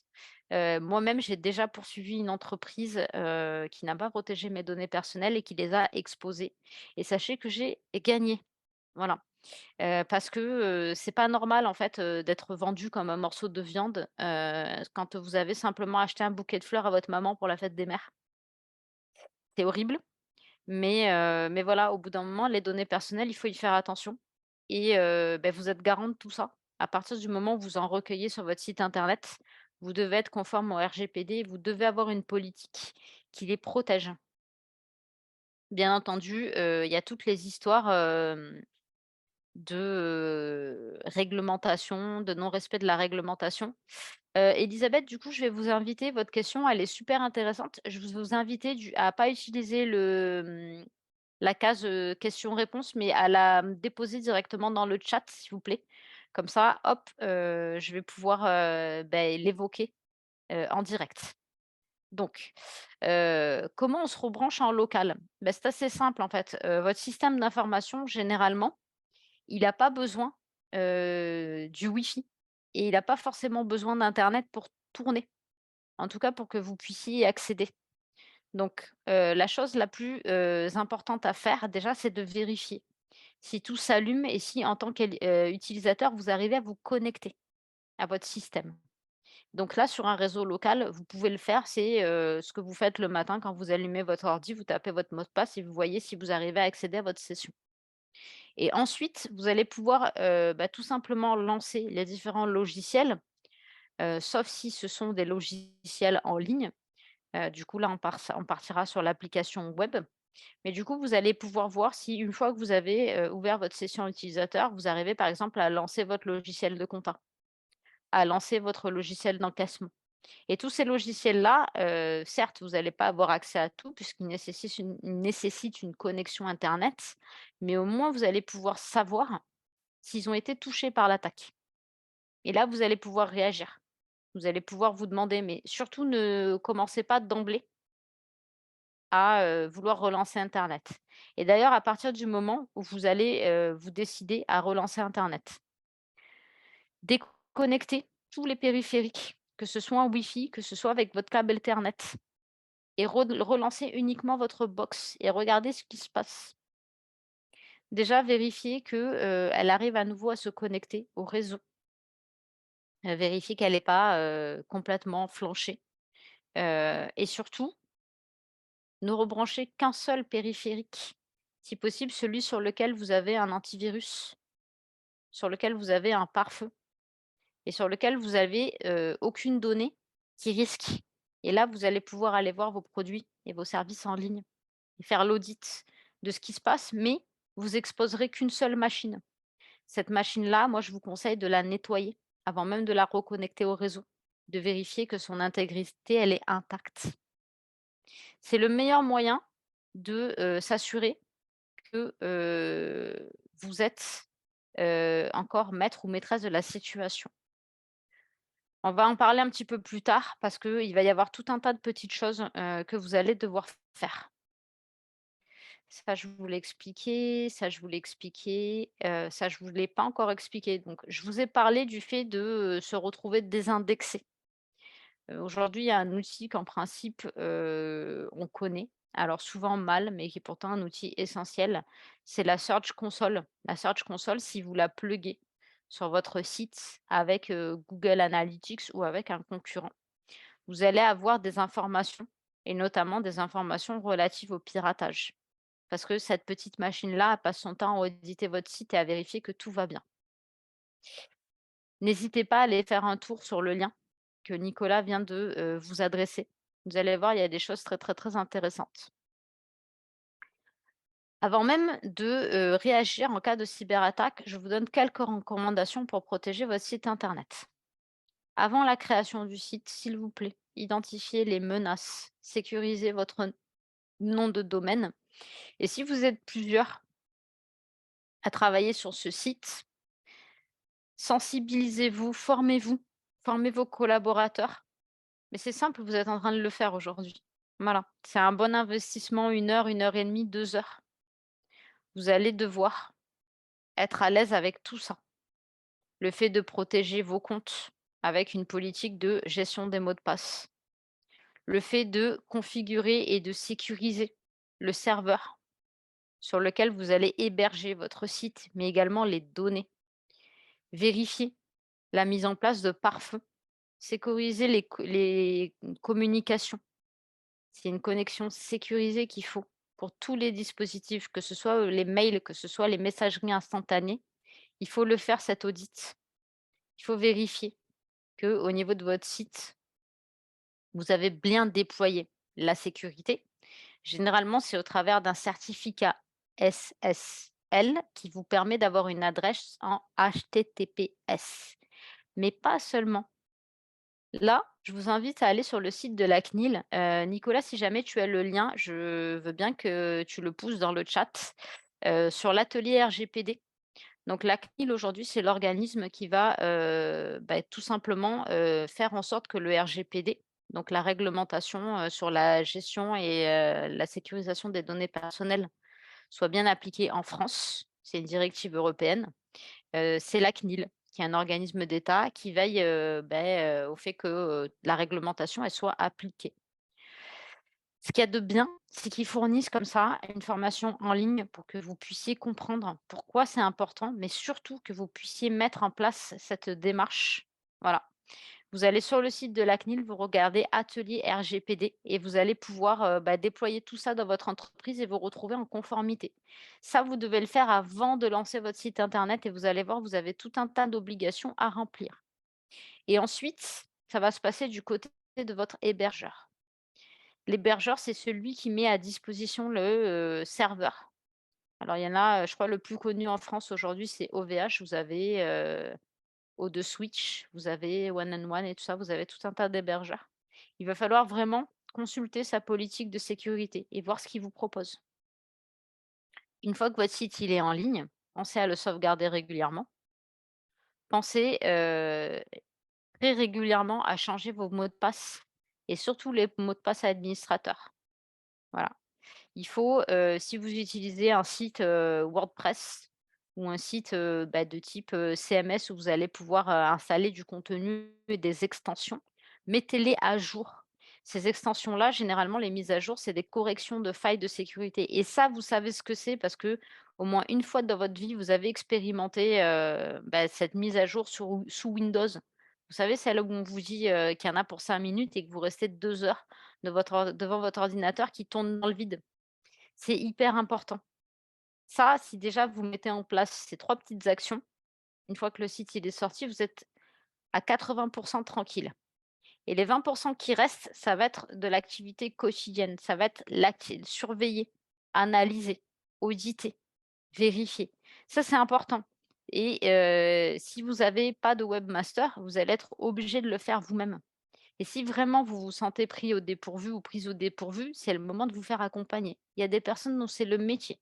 Moi-même, j'ai déjà poursuivi une entreprise, qui n'a pas protégé mes données personnelles et qui les a exposées et sachez que j'ai gagné. Voilà, parce que, c'est pas normal en fait, d'être vendu comme un morceau de viande, quand vous avez simplement acheté un bouquet de fleurs à votre maman pour la fête des mères. C'est horrible, mais voilà, au bout d'un moment, les données personnelles, il faut y faire attention et vous êtes garant de tout ça. À partir du moment où vous en recueillez sur votre site internet, vous devez être conforme au RGPD, vous devez avoir une politique qui les protège. Bien entendu, il y a toutes les histoires, de, réglementation, de non-respect de la réglementation. Élisabeth, du coup, je vais vous inviter votre question, elle est super intéressante. Je vais vous inviter à pas utiliser la case, questions-réponses, mais à la, déposer directement dans le chat, s'il vous plaît. Comme ça, hop, je vais pouvoir, l'évoquer, en direct. Donc, comment on se rebranche en local? C'est assez simple, en fait. Votre système d'information, généralement, il n'a pas besoin, du Wi-Fi et il n'a pas forcément besoin d'internet pour tourner. En tout cas, pour que vous puissiez y accéder. Donc, la chose la plus, importante à faire déjà, c'est de vérifier si tout s'allume et si en tant qu'utilisateur, vous arrivez à vous connecter à votre système. Donc là, sur un réseau local, vous pouvez le faire, c'est, ce que vous faites le matin quand vous allumez votre ordi, vous tapez votre mot de passe et vous voyez si vous arrivez à accéder à votre session. Et ensuite, vous allez pouvoir, tout simplement lancer les différents logiciels, sauf si ce sont des logiciels en ligne. Du coup, là, on partira sur l'application web. Mais du coup, vous allez pouvoir voir si une fois que vous avez, ouvert votre session utilisateur, vous arrivez par exemple à lancer votre logiciel de compta, à lancer votre logiciel d'encaissement. Et tous ces logiciels-là, certes, vous n'allez pas avoir accès à tout puisqu'ils nécessitent une connexion internet, mais au moins vous allez pouvoir savoir s'ils ont été touchés par l'attaque. Et là, vous allez pouvoir réagir. Vous allez pouvoir vous demander, mais surtout ne commencez pas d'emblée à, vouloir relancer internet. Et d'ailleurs, à partir du moment où vous allez, vous décider à relancer internet, déconnectez tous les périphériques, que ce soit en Wi-Fi, que ce soit avec votre câble Ethernet et relancez uniquement votre box et regardez ce qui se passe. Déjà, vérifiez que, elle arrive à nouveau à se connecter au réseau. Vérifiez qu'elle n'est pas, complètement flanchée, et surtout, ne rebranchez qu'un seul périphérique. Si possible, celui sur lequel vous avez un antivirus, sur lequel vous avez un pare-feu et sur lequel vous avez, aucune donnée qui risque. Et là, vous allez pouvoir aller voir vos produits et vos services en ligne et faire l'audit de ce qui se passe, mais vous exposerez qu'une seule machine. Cette machine-là, moi, je vous conseille de la nettoyer avant même de la reconnecter au réseau, de vérifier que son intégrité, elle est intacte. C'est le meilleur moyen de, s'assurer que, vous êtes, encore maître ou maîtresse de la situation. On va en parler un petit peu plus tard parce qu'il va y avoir tout un tas de petites choses, que vous allez devoir faire. Ça, je vous l'ai expliqué, ça, je vous l'ai expliqué, ça, je vous l'ai pas encore expliqué. Donc, je vous ai parlé du fait de, se retrouver désindexé. Aujourd'hui, il y a un outil qu'en principe, on connaît, alors souvent mal, mais qui est pourtant un outil essentiel, c'est la Search Console. La Search Console, si vous la pluguez sur votre site avec, Google Analytics ou avec un concurrent, vous allez avoir des informations et notamment des informations relatives au piratage. Parce que cette petite machine-là, elle passe son temps à auditer votre site et à vérifier que tout va bien. N'hésitez pas à aller faire un tour sur le lien que Nicolas vient de, vous adresser. Vous allez voir, il y a des choses très, très, très intéressantes. Avant même de, réagir en cas de cyberattaque, je vous donne quelques recommandations pour protéger votre site internet. Avant la création du site, s'il vous plaît, identifiez les menaces, sécurisez votre nom de domaine et si vous êtes plusieurs à travailler sur ce site, sensibilisez-vous, formez-vous, formez vos collaborateurs. Mais c'est simple, vous êtes en train de le faire aujourd'hui. Voilà, c'est un bon investissement, 1 heure et demie, 2 heures. Vous allez devoir être à l'aise avec tout ça. Le fait de protéger vos comptes avec une politique de gestion des mots de passe. Le fait de configurer et de sécuriser le serveur sur lequel vous allez héberger votre site, mais également les données. Vérifier la mise en place de pare-feu. Sécuriser les communications. C'est une connexion sécurisée qu'il faut pour tous les dispositifs, que ce soit, les mails, que ce soit les messageries instantanées. Il faut le faire cet audit. Il faut vérifier qu'au niveau de votre site, vous avez bien déployé la sécurité. Généralement, c'est au travers d'un certificat SSL qui vous permet d'avoir une adresse en HTTPS, mais pas seulement. Là, je vous invite à aller sur le site de la CNIL. Nicolas, si jamais tu as le lien, je veux bien que tu le pousses dans le chat, sur l'atelier RGPD. Donc la CNIL aujourd'hui, c'est l'organisme qui va, tout simplement, faire en sorte que le RGPD, donc la réglementation, sur la gestion et la sécurisation des données personnelles, soit bien appliquée en France. C'est une directive européenne. C'est la CNIL, qui est un organisme d'État qui veille, au fait que, la réglementation, elle soit appliquée. Ce qu'il y a de bien, c'est qu'ils fournissent comme ça une formation en ligne pour que vous puissiez comprendre pourquoi c'est important, mais surtout que vous puissiez mettre en place cette démarche. Voilà. Vous allez sur le site de la CNIL, vous regardez atelier RGPD et vous allez pouvoir, déployer tout ça dans votre entreprise et vous retrouver en conformité. Ça, vous devez le faire avant de lancer votre site internet et vous allez voir, vous avez tout un tas d'obligations à remplir. Et ensuite, ça va se passer du côté de votre hébergeur. L'hébergeur, c'est celui qui met à disposition le, serveur. Alors il y en a, je crois le plus connu en France aujourd'hui, c'est OVH. Vous avez, O2 Switch, vous avez One and One et tout ça, vous avez tout un tas d'hébergeurs. Il va falloir vraiment consulter sa politique de sécurité et voir ce qu'il vous propose. Une fois que votre site il est en ligne, pensez à le sauvegarder régulièrement. Pensez, très régulièrement à changer vos mots de passe et surtout les mots de passe administrateurs. Voilà. Il faut, si vous utilisez un site, WordPress ou un site, de type, CMS où vous allez pouvoir, installer du contenu et des extensions, mettez-les à jour. Ces extensions-là, généralement, les mises à jour, c'est des corrections de failles de sécurité et ça, vous savez ce que c'est parce que au moins une fois dans votre vie, vous avez expérimenté, cette mise à jour sous Windows. Vous savez, celle où on vous dit, qu'il y en a pour 5 minutes et que vous restez 2 heures devant votre ordinateur qui tourne dans le vide. C'est hyper important. Ça, si déjà vous mettez en place ces 3 petites actions, une fois que le site il est sorti, vous êtes à 80 tranquille. Et les 20 qui restent, ça va être de l'activité quotidienne. Ça va être surveiller, analyser, auditer, vérifier. Ça, c'est important et si vous avez pas de webmaster, vous allez être obligé de le faire vous-même et si vraiment vous vous sentez pris au dépourvu ou prise au dépourvu, c'est le moment de vous faire accompagner. Il y a des personnes dont c'est le métier.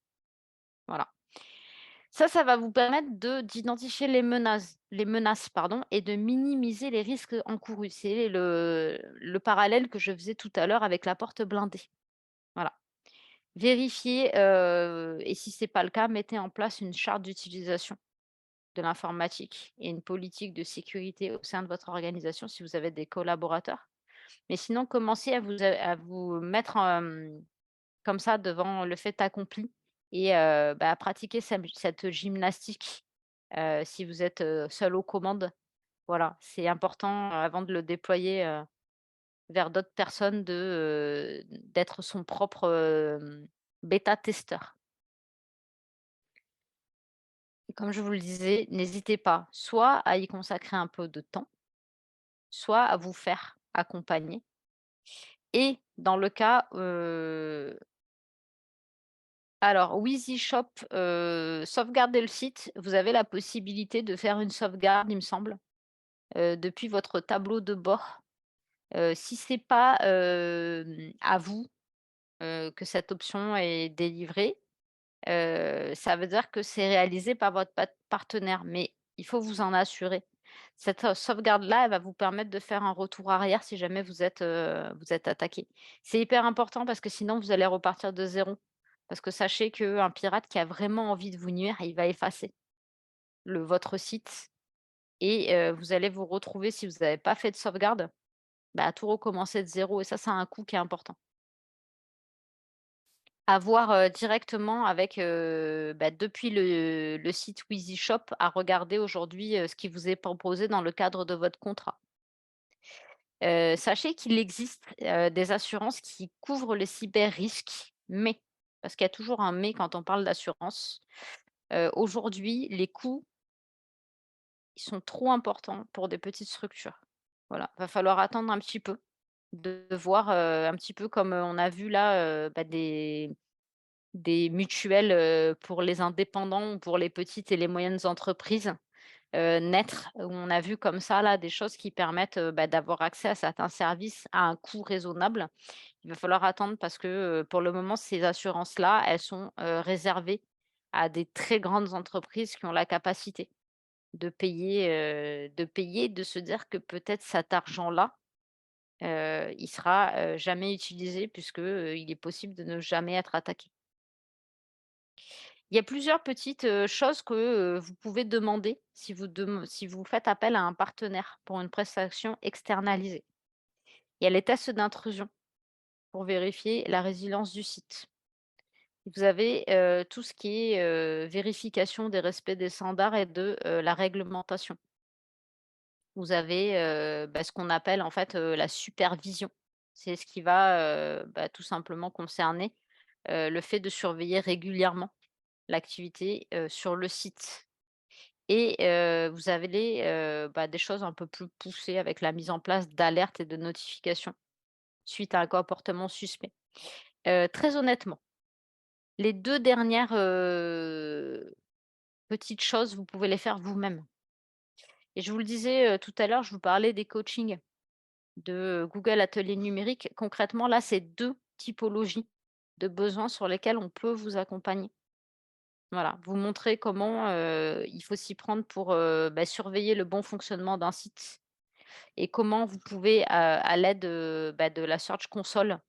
Voilà. Ça va vous permettre d'identifier les menaces, pardon, et de minimiser les risques encourus. C'est le parallèle que je faisais tout à l'heure avec la porte blindée. Voilà. Vérifiez, et si c'est pas le cas, mettez en place une charte d'utilisation de l'informatique et une politique de sécurité au sein de votre organisation si vous avez des collaborateurs. Mais sinon, commencez à vous mettre, comme ça devant le fait accompli et à pratiquer cette gymnastique, si vous êtes, seul aux commandes. Voilà, c'est important, avant de le déployer, vers d'autres personnes d'être son propre, bêta-testeur. Et comme je vous le disais, n'hésitez pas soit à y consacrer un peu de temps, soit à vous faire accompagner et dans le cas, alors WheezyShop, sauvegarder le site, vous avez la possibilité de faire une sauvegarde, il me semble, depuis votre tableau de bord. Si c'est pas, à vous, que cette option est délivrée, ça veut dire que c'est réalisé par votre partenaire, mais il faut vous en assurer. Cette, sauvegarde-là, elle va vous permettre de faire un retour arrière si jamais vous êtes attaqué. C'est hyper important parce que sinon vous allez repartir de zéro. Parce que sachez qu'un pirate qui a vraiment envie de vous nuire, il va effacer votre site et vous allez vous retrouver si vous n'avez pas fait de sauvegarde, à tout recommencer de zéro et ça a un coût qui est important. À voir, directement avec, depuis le site WheezyShop, à regarder aujourd'hui, ce qui vous est proposé dans le cadre de votre contrat. Sachez qu'il existe, des assurances qui couvrent les cyber-risques, mais, parce qu'il y a toujours un mais quand on parle d'assurance, aujourd'hui, les coûts, ils sont trop importants pour des petites structures. Voilà, va falloir attendre un petit peu, de voir, un petit peu comme, on a vu là, des mutuelles, pour les indépendants ou pour les petites et les moyennes entreprises, naître, où on a vu comme ça là des choses qui permettent, d'avoir accès à certains services à un coût raisonnable. Il va falloir attendre parce que, pour le moment, ces assurances-là, elles sont, réservées à des très grandes entreprises qui ont la capacité de se dire que peut-être cet argent-là, il sera, jamais utilisé puisque, il est possible de ne jamais être attaqué. Il y a plusieurs petites, choses que, vous pouvez demander si vous faites appel à un partenaire pour une prestation externalisée. Il y a les tests d'intrusion pour vérifier la résilience du site. Vous avez, tout ce qui est, vérification des respects des standards et de, la réglementation. Vous avez, ce qu'on appelle en fait, la supervision. C'est ce qui va, tout simplement concerner, le fait de surveiller régulièrement l'activité, sur le site. Et vous avez des choses un peu plus poussées avec la mise en place d'alertes et de notifications suite à un comportement suspect. Très honnêtement, les 2 dernières, petites choses, vous pouvez les faire vous-même. Et je vous le disais, tout à l'heure, je vous parlais des coachings de Google Atelier Numérique. Concrètement, là, c'est 2 typologies de besoins sur lesquels on peut vous accompagner. Voilà, vous montrer comment, il faut s'y prendre pour, surveiller le bon fonctionnement d'un site et comment vous pouvez, à l'aide, de la Search Console,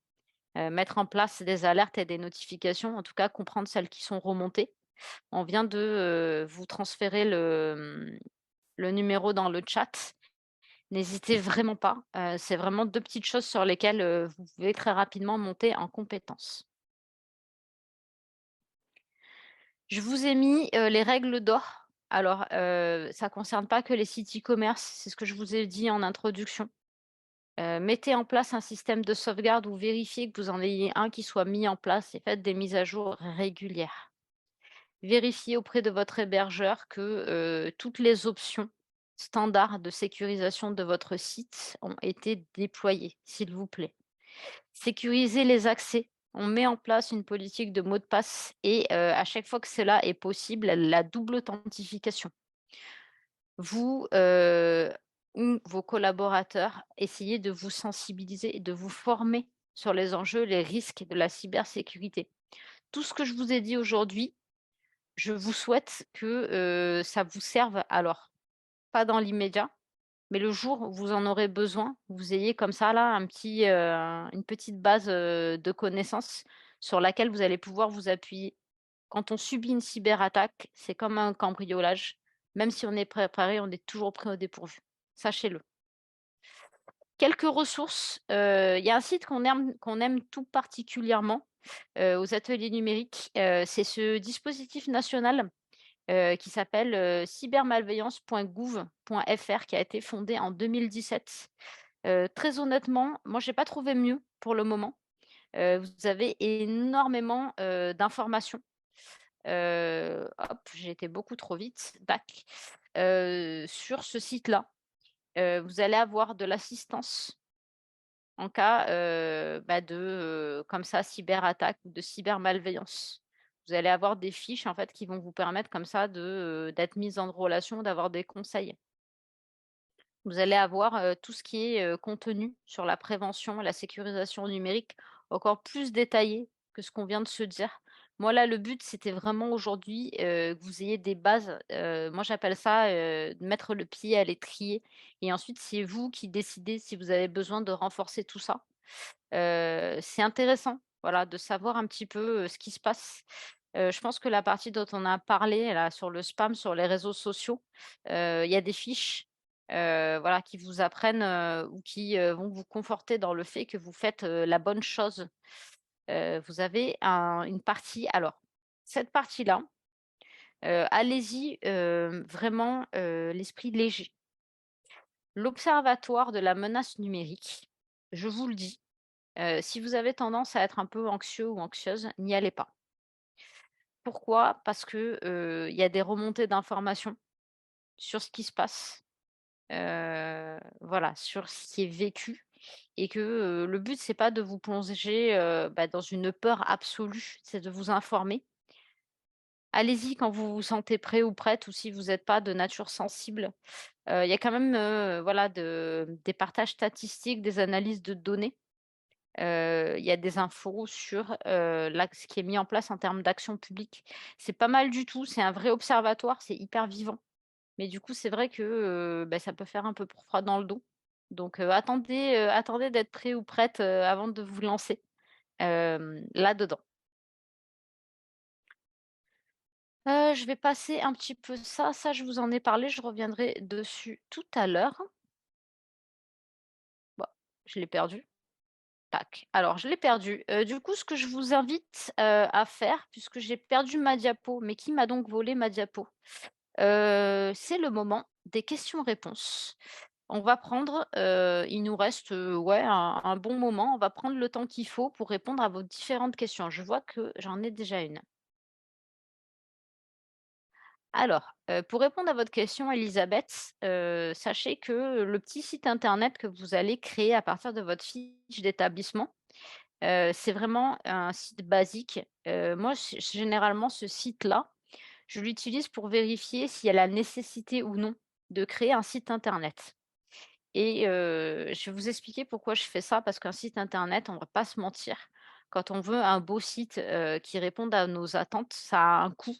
mettre en place des alertes et des notifications, en tout cas comprendre celles qui sont remontées. On vient de, vous transférer le numéro dans le chat. N'hésitez vraiment pas, c'est vraiment 2 petites choses sur lesquelles, vous pouvez très rapidement monter en compétences. Je vous ai mis, les règles d'or. Alors, ça ne concerne pas que les sites e-commerce, c'est ce que je vous ai dit en introduction. Mettez en place un système de sauvegarde ou vérifiez que vous en ayez un qui soit mis en place et faites des mises à jour régulières. Vérifiez auprès de votre hébergeur que, toutes les options standards de sécurisation de votre site ont été déployées, s'il vous plaît. Sécuriser les accès. On met en place une politique de mot de passe et à chaque fois que cela est possible, la double authentification. Vous, ou vos collaborateurs, essayez de vous sensibiliser et de vous former sur les enjeux, les risques de la cybersécurité. Tout ce que je vous ai dit aujourd'hui, je vous souhaite que, ça vous serve alors, pas dans l'immédiat, mais le jour où vous en aurez besoin, vous ayez comme ça là une petite base, de connaissances sur laquelle vous allez pouvoir vous appuyer. Quand on subit une cyberattaque, c'est comme un cambriolage. Même si on est préparé, on est toujours pris au dépourvu. Sachez-le. Quelques ressources, il y a un site qu'on aime tout particulièrement, aux ateliers numériques, c'est ce dispositif national, qui s'appelle, cybermalveillance.gouv.fr qui a été fondé en 2017. Très honnêtement, moi j'ai pas trouvé mieux pour le moment. Vous avez énormément, d'informations. Hop, j'ai été beaucoup trop vite, tac. Sur ce site-là, vous allez avoir de l'assistance en cas, comme ça, cyberattaque ou de cybermalveillance. Vous allez avoir des fiches, en fait, qui vont vous permettre comme ça d'être mise en relation, d'avoir des conseils. Vous allez avoir, tout ce qui est, contenu sur la prévention, la sécurisation numérique, encore plus détaillé que ce qu'on vient de se dire. Moi, là, le but, c'était vraiment aujourd'hui, que vous ayez des bases, moi j'appelle ça, de mettre le pied à l'étrier et ensuite c'est vous qui décidez si vous avez besoin de renforcer tout ça. C'est intéressant, voilà, de savoir un petit peu, ce qui se passe. Je pense que la partie dont on a parlé là, sur le spam, sur les réseaux sociaux, il y a des fiches, voilà, qui vous apprennent, ou qui, vont vous conforter dans le fait que vous faites, la bonne chose. Vous avez une partie alors, cette partie-là, allez-y, vraiment, l'esprit léger. L'observatoire de la menace numérique, je vous le dis. Si vous avez tendance à être un peu anxieux ou anxieuse, n'y allez pas. Pourquoi? Parce que, il y a des remontées d'informations sur ce qui se passe, voilà, sur ce qui est vécu et que, le but c'est pas de vous plonger, dans une peur absolue, c'est de vous informer. Allez-y quand vous vous sentez prêt ou prête ou si vous n'êtes pas de nature sensible. Il y a quand même, voilà des partages statistiques, des analyses de données. Il y a des infos sur, ce qui est mis en place en termes d'action publique. C'est pas mal du tout, c'est un vrai observatoire, c'est hyper vivant. Mais du coup, c'est vrai que, ça peut faire un peu froid dans le dos. Donc, attendez d'être prêt ou prête, avant de vous lancer, là-dedans. Je vais passer un petit peu ça je vous en ai parlé, je reviendrai dessus tout à l'heure. Bah, je l'ai perdu. Tac. Alors je l'ai perdu. Du coup, ce que je vous invite, à faire, puisque j'ai perdu ma diapo, mais qui m'a donc volé ma diapo? C'est le moment des questions-réponses. On va prendre, il nous reste, ouais, un bon moment. On va prendre le temps qu'il faut pour répondre à vos différentes questions. Je vois que j'en ai déjà une. Alors, pour répondre à votre question, Elisabeth, sachez que le petit site internet que vous allez créer à partir de votre fiche d'établissement, c'est vraiment un site basique. Moi, généralement, ce site-là, je l'utilise pour vérifier s'il y a la nécessité ou non de créer un site internet et je vais vous expliquer pourquoi je fais ça, parce qu'un site internet, on va pas se mentir, quand on veut un beau site, qui réponde à nos attentes, ça a un coût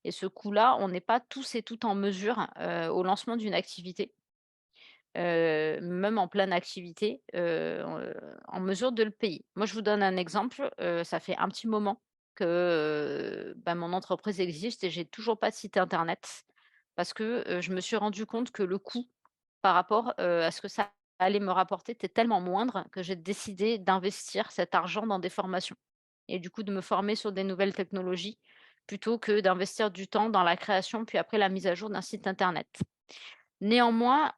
et ce coût-là, on n'est pas tous et toutes en mesure, au lancement d'une activité, même en pleine activité, en mesure de le payer. Moi, je vous donne un exemple, ça fait un petit moment que, mon entreprise existe et j'ai toujours pas de site internet parce que, je me suis rendu compte que le coût par rapport, à ce que ça allait me rapporter était tellement moindre que j'ai décidé d'investir cet argent dans des formations et du coup de me former sur des nouvelles technologies plutôt que d'investir du temps dans la création puis après la mise à jour d'un site internet. Néanmoins,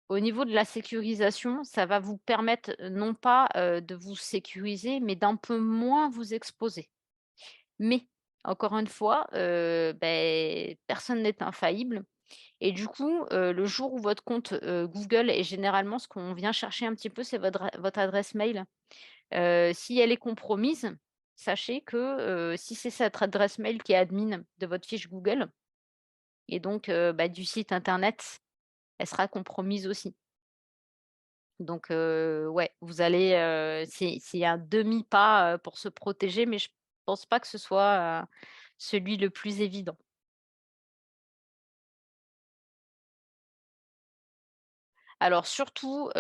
au niveau de la sécurisation, ça va vous permettre, non pas, de vous sécuriser, mais d'un peu moins vous exposer. Mais Encore une fois, personne n'est infaillible et du coup, le jour où votre compte, Google et généralement ce qu'on vient chercher un petit peu, c'est votre adresse mail. Si elle est compromise, sachez que, si c'est cette adresse mail qui est admin de votre fiche Google et donc du site internet, elle sera compromise aussi. Donc ouais, vous allez, c'est un demi pas, pour se protéger, mais je pense pas que ce soit, celui le plus évident. Alors surtout,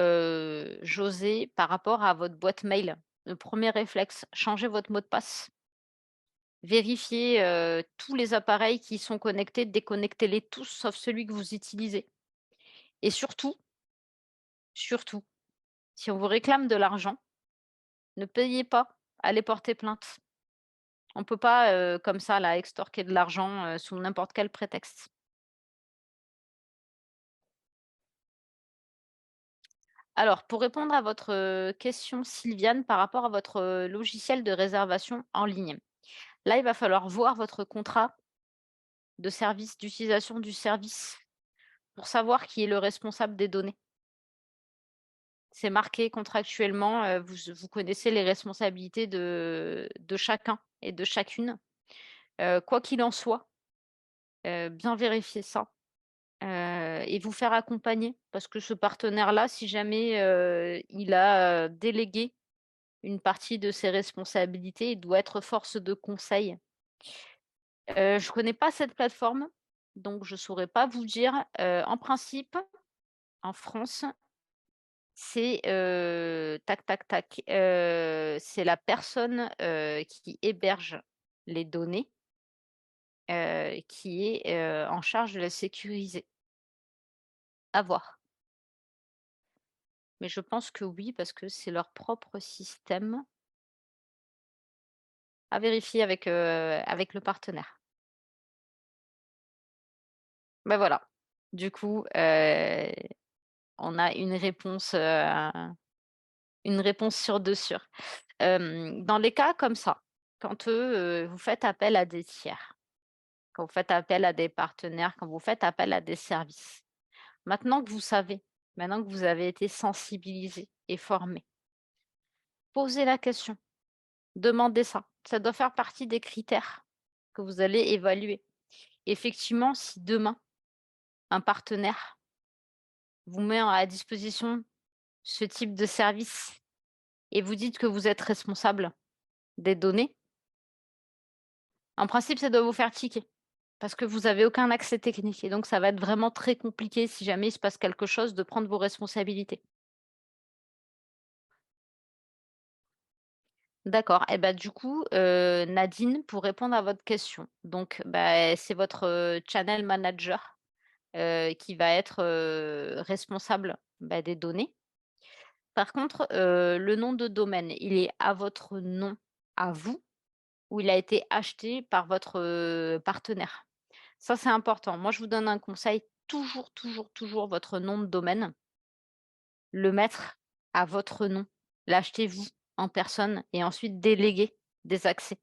José, par rapport à votre boîte mail, le premier réflexe, changez votre mot de passe. Vérifiez, tous les appareils qui sont connectés, déconnectez-les tous sauf celui que vous utilisez et surtout, surtout, si on vous réclame de l'argent, ne payez pas, allez porter plainte. On ne peut pas, comme ça là, extorquer de l'argent, sous n'importe quel prétexte. Alors pour répondre à votre, question Sylviane par rapport à votre, logiciel de réservation en ligne. Là, il va falloir voir votre contrat de service, d'utilisation du service pour savoir qui est le responsable des données. C'est marqué contractuellement, vous connaissez les responsabilités de chacun et de chacune. Quoi qu'il en soit, bien vérifier ça, et vous faire accompagner parce que ce partenaire-là, si jamais, il a, délégué une partie de ses responsabilités, il doit être force de conseil. Je connais pas cette plateforme, donc je saurais pas vous dire. En principe, en France, c'est, tac, tac, tac, c'est la personne, qui héberge les données, qui est, en charge de la sécuriser. À voir. Mais je pense que oui, parce que c'est leur propre système. À vérifier avec le partenaire. Voilà. Du coup, on a une réponse sur 2 sûre. Dans les cas comme ça, quand, vous faites appel à des tiers, quand vous faites appel à des partenaires, quand vous faites appel à des services, maintenant que vous savez, maintenant que vous avez été sensibilisés et formés, posez la question, demandez ça. Ça doit faire partie des critères que vous allez évaluer. Effectivement, si demain, un partenaire vous met à disposition ce type de service et vous dites que vous êtes responsable des données, en principe, ça doit vous faire tiquer parce que vous avez aucun accès technique et donc ça va être vraiment très compliqué si jamais il se passe quelque chose de prendre vos responsabilités. D'accord et du coup, Nadine, pour répondre à votre question, donc c'est votre, channel manager, qui va être, responsable, des données. Par contre, le nom de domaine, il est à votre nom, à vous, ou il a été acheté par votre, partenaire? Ça, c'est important. Moi, je vous donne un conseil, toujours, toujours, toujours votre nom de domaine, le mettre à votre nom, l'acheter vous, en personne et ensuite déléguer des accès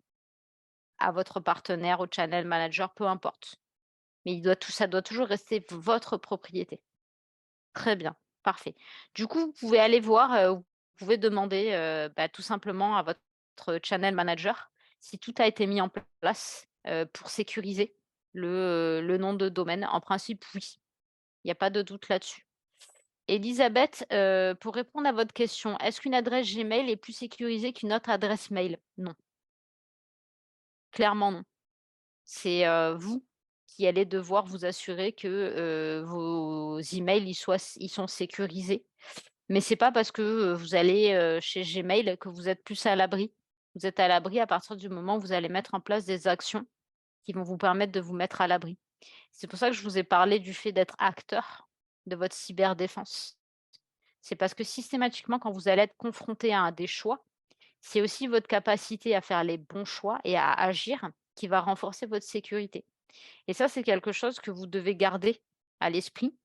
à votre partenaire, au channel manager, peu importe. Mais ça doit toujours rester votre propriété. Très bien, parfait. Du coup, vous pouvez aller voir, vous pouvez demander, tout simplement à votre channel manager si tout a été mis en place, pour sécuriser le nom de domaine. En principe, oui, il n'y a pas de doute là-dessus. Elisabeth, pour répondre à votre question, est-ce qu'une adresse Gmail est plus sécurisée qu'une autre adresse mail? Non, clairement non. C'est, vous qui allez devoir vous assurer que, vos emails, ils sont sécurisés. Mais c'est pas parce que, vous allez, chez Gmail que vous êtes plus à l'abri. Vous êtes à l'abri à partir du moment où vous allez mettre en place des actions qui vont vous permettre de vous mettre à l'abri. C'est pour ça que je vous ai parlé du fait d'être acteur de votre cyberdéfense. C'est parce que systématiquement, quand vous allez être confronté à des choix, c'est aussi votre capacité à faire les bons choix et à agir qui va renforcer votre sécurité. Et ça, c'est quelque chose que vous devez garder à l'esprit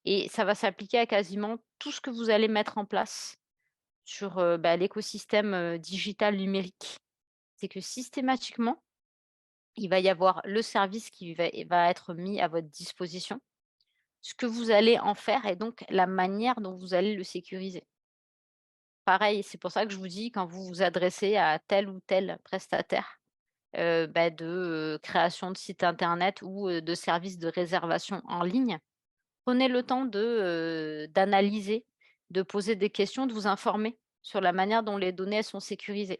et ça va s'appliquer à quasiment tout ce que vous allez mettre en place sur, l'écosystème, digital numérique. C'est que systématiquement, Il va y avoir le service qui va être mis à votre disposition, ce que vous allez en faire et donc la manière dont vous allez le sécuriser. Pareil, c'est pour ça que je vous dis quand vous vous adressez à tel ou tel prestataire, de création de site internet ou, de services de réservation en ligne, prenez le temps d'analyser, de poser des questions, de vous informer sur la manière dont les données, elles sont sécurisées.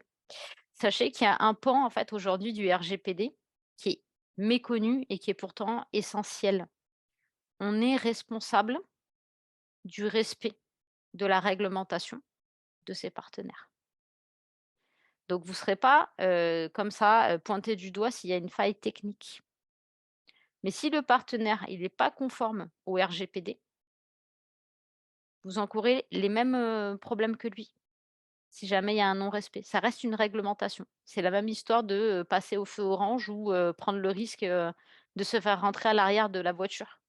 Sachez qu'il y a un pan, en fait, aujourd'hui du RGPD qui est méconnu et qui est pourtant essentiel. On est responsable du respect de la réglementation de ses partenaires. Donc vous ne serez pas, comme ça, pointé du doigt s'il y a une faille technique. Mais si le partenaire, il n'est pas conforme au RGPD, vous encourez les mêmes, problèmes que lui, si jamais il y a un non-respect. Ça reste une réglementation. C'est la même histoire de, passer au feu orange ou, prendre le risque, de se faire rentrer à l'arrière de la voiture.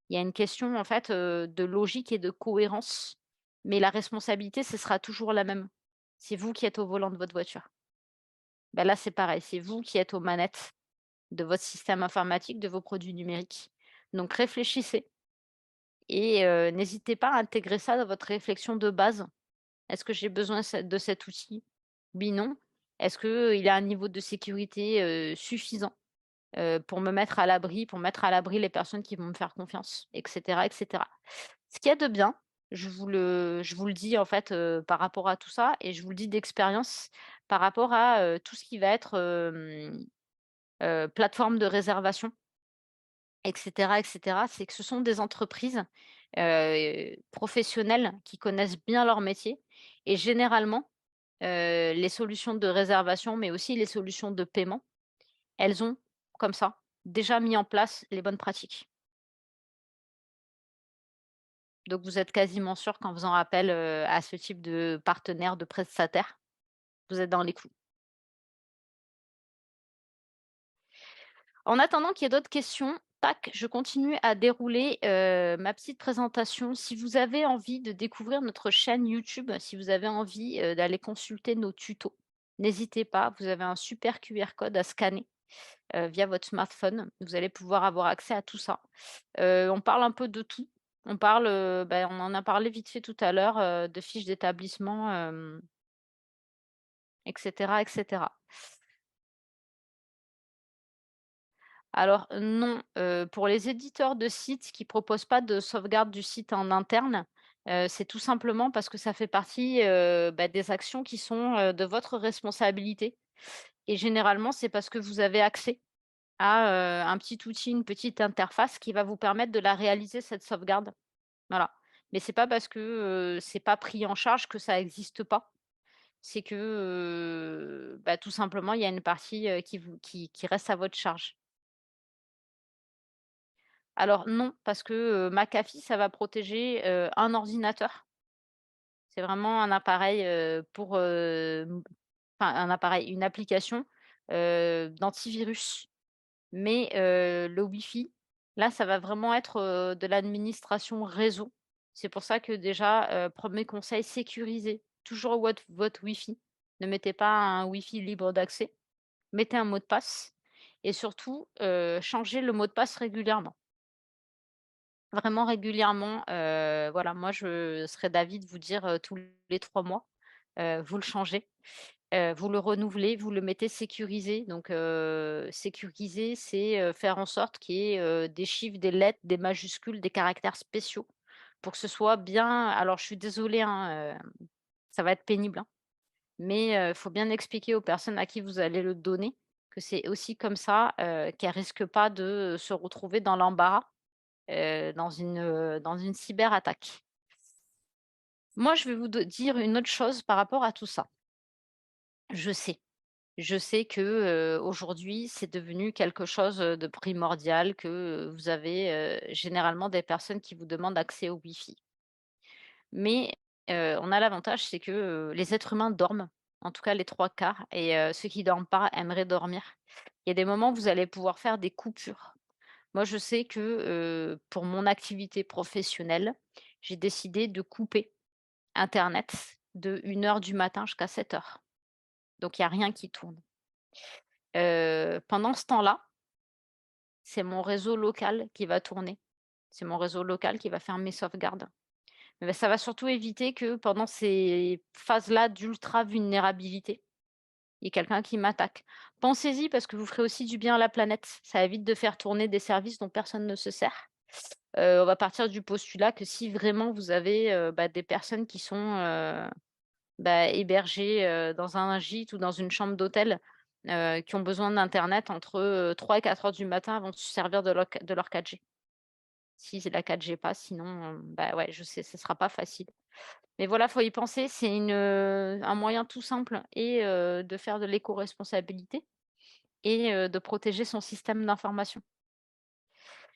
Il y a une question, en fait, de logique et de cohérence, mais la responsabilité, ce sera toujours la même. C'est vous qui êtes au volant de votre voiture. Bah, là, c'est pareil, c'est vous qui êtes aux manettes de votre système informatique, de vos produits numériques. Donc réfléchissez et n'hésitez pas à intégrer ça dans votre réflexion de base. Est-ce que j'ai besoin de cet outil? Oui, non. Est-ce qu'il a un niveau de sécurité, suffisant, pour me mettre à l'abri, pour mettre à l'abri les personnes qui vont me faire confiance? Et cetera, et cetera. Ce qu'il y a de bien, je vous le dis en fait, par rapport à tout ça et je vous le dis d'expérience par rapport à, tout ce qui va être, plateforme de réservation et cetera, c'est que ce sont des entreprises, professionnelles qui connaissent bien leur métier et généralement, les solutions de réservation, mais aussi les solutions de paiement, elles ont, comme ça, déjà mis en place les bonnes pratiques. Donc vous êtes quasiment sûr qu'en faisant appel, à ce type de partenaire, de prestataire, vous êtes dans les clous. En attendant qu'il y ait d'autres questions, tac, je continue à dérouler, ma petite présentation. Si vous avez envie de découvrir notre chaîne YouTube, si vous avez envie, d'aller consulter nos tutos, n'hésitez pas, vous avez un super QR code à scanner, via votre smartphone. Vous allez pouvoir avoir accès à tout ça. On parle un peu de tout. On parle, on en a parlé vite fait tout à l'heure, de fiches d'établissement, et cetera, et cetera. Alors non, pour les éditeurs de sites qui proposent pas de sauvegarde du site en interne, c'est tout simplement parce que ça fait partie, des actions qui sont, de votre responsabilité et généralement, c'est parce que vous avez accès à, un petit outil, une petite interface qui va vous permettre de la réaliser cette sauvegarde. Voilà. Mais c'est pas parce que, c'est pas pris en charge que ça existe pas. C'est que, tout simplement, il y a une partie, qui reste à votre charge. Alors non, parce que, McAfee, ça va protéger, un ordinateur. C'est vraiment un appareil, enfin un appareil, une application, d'antivirus. Mais, le Wi-Fi, là, ça va vraiment être, de l'administration réseau. C'est pour ça que déjà, 1er conseil, sécurisez toujours votre Wi-Fi. Ne mettez pas un Wi-Fi libre d'accès. Mettez un mot de passe et surtout, changez le mot de passe régulièrement. Vraiment régulièrement, voilà, moi je serais d'avis de vous dire, tous les 3 mois, vous le changez, vous le renouvelez, vous le mettez sécurisé. Donc, sécurisé, c'est, faire en sorte qu'il y ait, des chiffres, des lettres, des majuscules, des caractères spéciaux pour que ce soit bien alors je suis désolée, hein, ça va être pénible, hein, mais, il faut bien expliquer aux personnes à qui vous allez le donner que c'est aussi comme ça, qu'elles risquent pas de se retrouver dans l'embarras dans une cyberattaque. Moi, je vais vous dire une autre chose par rapport à tout ça. Je sais, je sais que, aujourd'hui, c'est devenu quelque chose, de primordial, que, vous avez, généralement des personnes qui vous demandent accès au Wi-Fi. Mais, on a l'avantage, c'est que, les êtres humains dorment, en tout cas les 3 quarts et ceux qui dorment pas aimeraient dormir. Il y a des moments où vous allez pouvoir faire des coupures. Moi, je sais que, pour mon activité professionnelle, j'ai décidé de couper internet de 1 heure du matin jusqu'à 7 heures. Donc il y a rien qui tourne. Pendant ce temps-là, c'est mon réseau local qui va tourner. C'est mon réseau local qui va faire mes sauvegardes. Mais ça va surtout éviter que pendant ces phases-là d'ultra vulnérabilité, il y ait quelqu'un qui m'attaque. Pensez-y parce que vous ferez aussi du bien à la planète. Ça évite de faire tourner des services dont personne ne se sert. On va partir du postulat que si vraiment vous avez, des personnes qui sont, hébergées, dans un gîte ou dans une chambre d'hôtel, qui ont besoin d'internet entre, 3 et 4 heures du matin avant de se servir de leur 4G. Si la 4G passe, sinon, ouais, je sais, ce sera pas facile. Mais voilà, faut y penser, c'est un moyen tout simple et de faire de l'éco-responsabilité et de protéger son système d'information.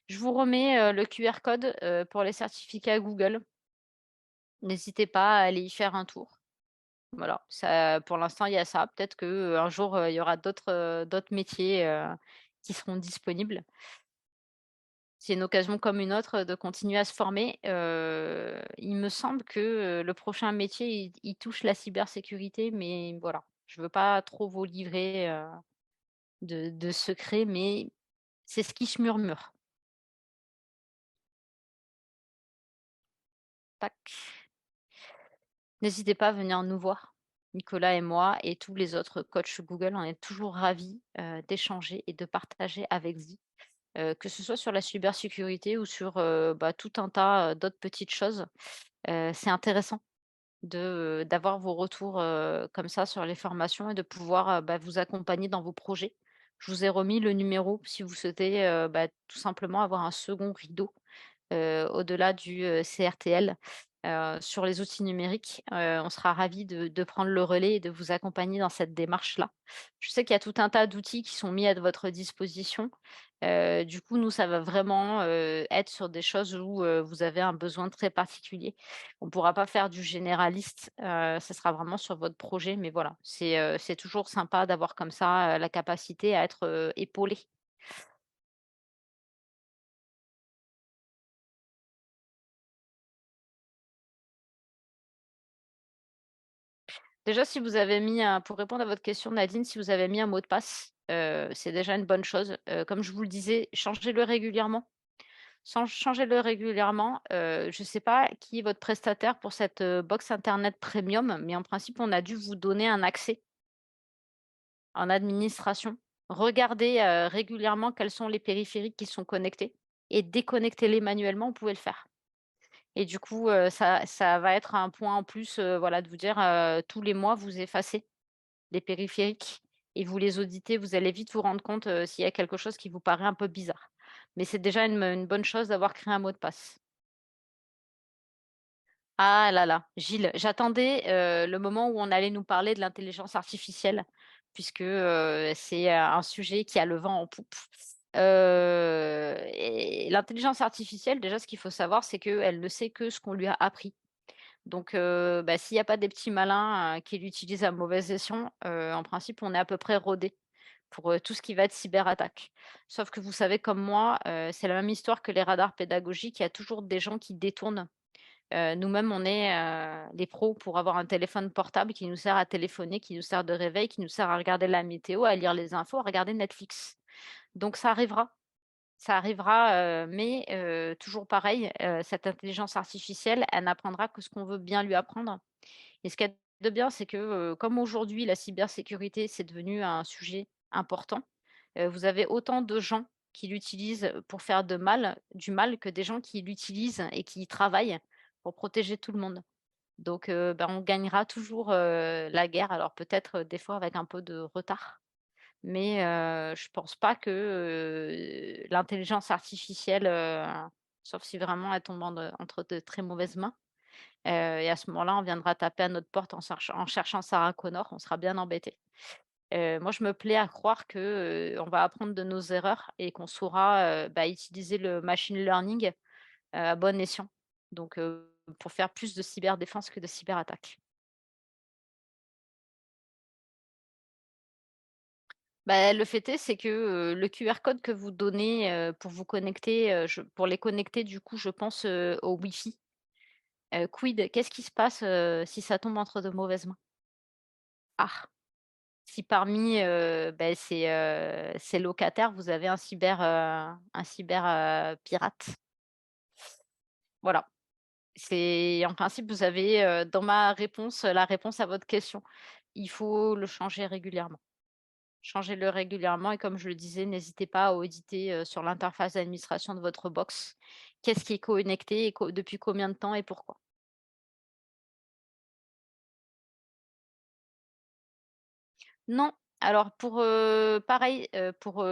Je vous remets, le QR code, pour les certificats Google. N'hésitez pas à aller y faire un tour. Voilà, ça pour l'instant, il y a ça. Peut-être qu'un jour, il y aura d'autres métiers, qui seront disponibles. C'est une occasion comme une autre, de continuer à se former. Il me semble que, le prochain métier, il touche la cybersécurité, mais voilà, je veux pas trop vous livrer, de secrets, mais c'est ce qui se murmure. Tac. N'hésitez pas à venir nous voir. Nicolas et moi et tous les autres coachs Google, on est toujours ravis, d'échanger et de partager avec vous, que ce soit sur la cybersécurité ou sur, tout un tas, d'autres petites choses. C'est intéressant d'avoir vos retours, comme ça sur les formations et de pouvoir, vous accompagner dans vos projets. Je vous ai remis le numéro si vous souhaitez, tout simplement avoir un second rideau, au-delà du, CRTL, sur les outils numériques. On sera ravis de prendre le relais et de vous accompagner dans cette démarche-là. Je sais qu'il y a tout un tas d'outils qui sont mis à votre disposition. Du coup, nous, ça va vraiment, être sur des choses où, vous avez un besoin très particulier. On ne pourra pas faire du généraliste, ça sera vraiment sur votre projet, mais voilà, c'est toujours sympa d'avoir comme ça, la capacité à être, épaulé. Déjà, si vous avez mis un pour répondre à votre question Nadine, si vous avez mis un mot de passe, c'est déjà une bonne chose. Comme je vous le disais, changez-le régulièrement. Changez-le régulièrement. Je ne sais pas qui est votre prestataire pour cette, box internet premium, mais en principe, on a dû vous donner un accès en administration. Regardez, régulièrement quels sont les périphériques qui sont connectés et déconnectez-les manuellement, vous pouvez le faire. Et du coup, ça va être un point en plus, voilà, de vous dire, tous les mois, vous effacez les périphériques et vous les auditez, vous allez vite vous rendre compte, s'il y a quelque chose qui vous paraît un peu bizarre. Mais c'est déjà une bonne chose d'avoir créé un mot de passe. Ah là là, Gilles, j'attendais, le moment où on allait nous parler de l'intelligence artificielle puisque, c'est, un sujet qui a le vent en poupe. Et l'intelligence artificielle, déjà, ce qu'il faut savoir, c'est qu'elle ne sait que ce qu'on lui a appris. Donc, s'il y a pas des petits malins, qui l'utilisent à mauvais escient, en principe, on est à peu près rodé pour, tout ce qui va être cyberattaque. Sauf que vous savez comme moi, c'est la même histoire que les radars pédagogiques, il y a toujours des gens qui détournent. Nous-mêmes, on est, les pros pour avoir un téléphone portable qui nous sert à téléphoner, qui nous sert de réveil, qui nous sert à regarder la météo, à lire les infos, à regarder Netflix. Donc ça arrivera, mais toujours pareil, cette intelligence artificielle, elle n'apprendra que ce qu'on veut bien lui apprendre. Et ce qu'il y a de bien, c'est que, comme aujourd'hui la cybersécurité, c'est devenu un sujet important, vous avez autant de gens qui l'utilisent pour faire du mal que des gens qui l'utilisent et qui y travaillent pour protéger tout le monde. Donc on gagnera toujours, la guerre, alors peut-être, des fois avec un peu de retard, mais je pense pas que, l'intelligence artificielle, sauf si vraiment elle tombe entre de très mauvaises mains, et à ce moment-là, on viendra taper à notre porte en cherchant Sarah Connor, on sera bien embêtés. Moi, je me plais à croire que, on va apprendre de nos erreurs et qu'on saura, utiliser le machine learning, à bon escient. Donc pour faire plus de cyberdéfense que de cyberattaque. Le fait est, c'est que, le QR code que vous donnez, pour vous connecter, pour les connecter du coup, je pense, au Wi-Fi. Quid? Qu'est-ce qui se passe, si ça tombe entre de mauvaises mains? Ah! si parmi, ces locataires, vous avez un cyber, pirate. Voilà. C'est en principe, vous avez, dans ma réponse, la réponse à votre question. Il faut le changer régulièrement. Changez-le régulièrement et comme je le disais, n'hésitez pas à auditer, sur l'interface d'administration de votre box, qu'est-ce qui est connecté et depuis combien de temps et pourquoi. Non, alors pareil, pour,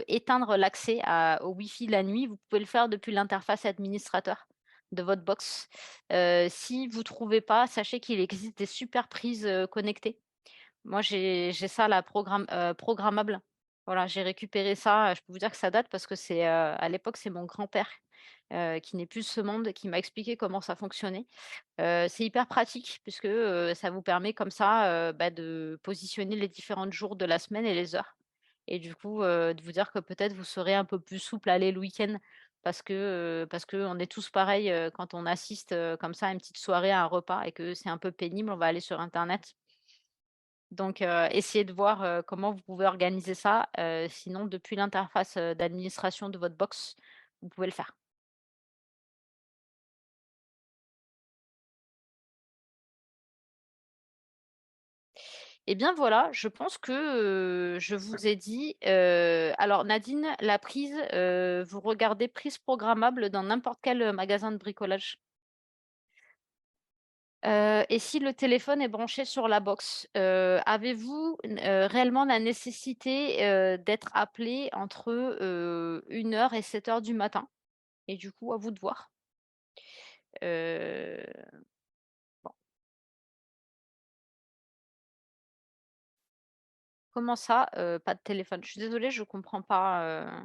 éteindre l'accès au Wi-Fi la nuit, vous pouvez le faire depuis l'interface administrateur de votre box. Si vous trouvez pas, sachez qu'il existe des super prises, connectées. Moi, j'ai ça là, programmable. Voilà, j'ai récupéré ça, je peux vous dire que ça date parce que à l'époque, c'est mon grand-père, qui n'est plus de ce monde, qui m'a expliqué comment ça fonctionnait. C'est hyper pratique puisque, ça vous permet comme ça, de positionner les différents jours de la semaine et les heures et du coup, de vous dire que peut-être vous serez un peu plus souple à aller le week-end parce qu'on est tous pareils, quand on assiste, comme ça à une petite soirée, à un repas et que c'est un peu pénible, on va aller sur internet. Donc, essayez de voir, comment vous pouvez organiser ça, sinon depuis l'interface, d'administration de votre box, vous pouvez le faire. Eh bien voilà, je pense que, je vous ai dit, alors Nadine, la prise, vous regardez prise programmable dans n'importe quel, magasin de bricolage. Et si le téléphone est branché sur la box, avez-vous réellement la nécessité, d'être appelé entre, 1 heure et 7 heures du matin? Et du coup, à vous de voir. Heu, bon, comment ça, pas de téléphone? Je suis désolée, je comprends pas,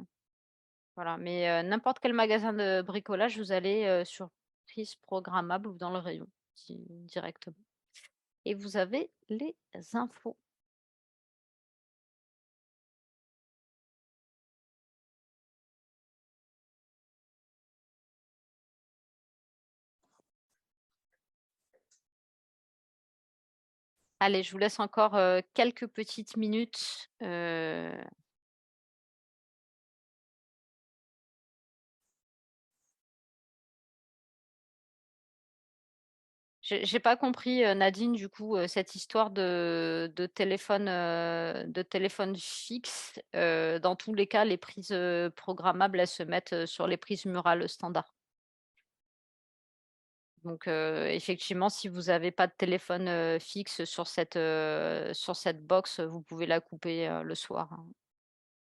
voilà, mais n'importe quel magasin de bricolage, vous allez, sur prise programmable ou dans le rayon directement et vous avez les infos. Allez, je vous laisse encore, quelques petites minutes, j'ai pas compris, Nadine, du coup, cette histoire de téléphone fixe. Dans tous les cas, les prises, programmables, elles se mettent, sur les prises murales standard. Donc, effectivement, si vous avez pas de téléphone, fixe sur cette box, vous pouvez la couper, le soir, hein.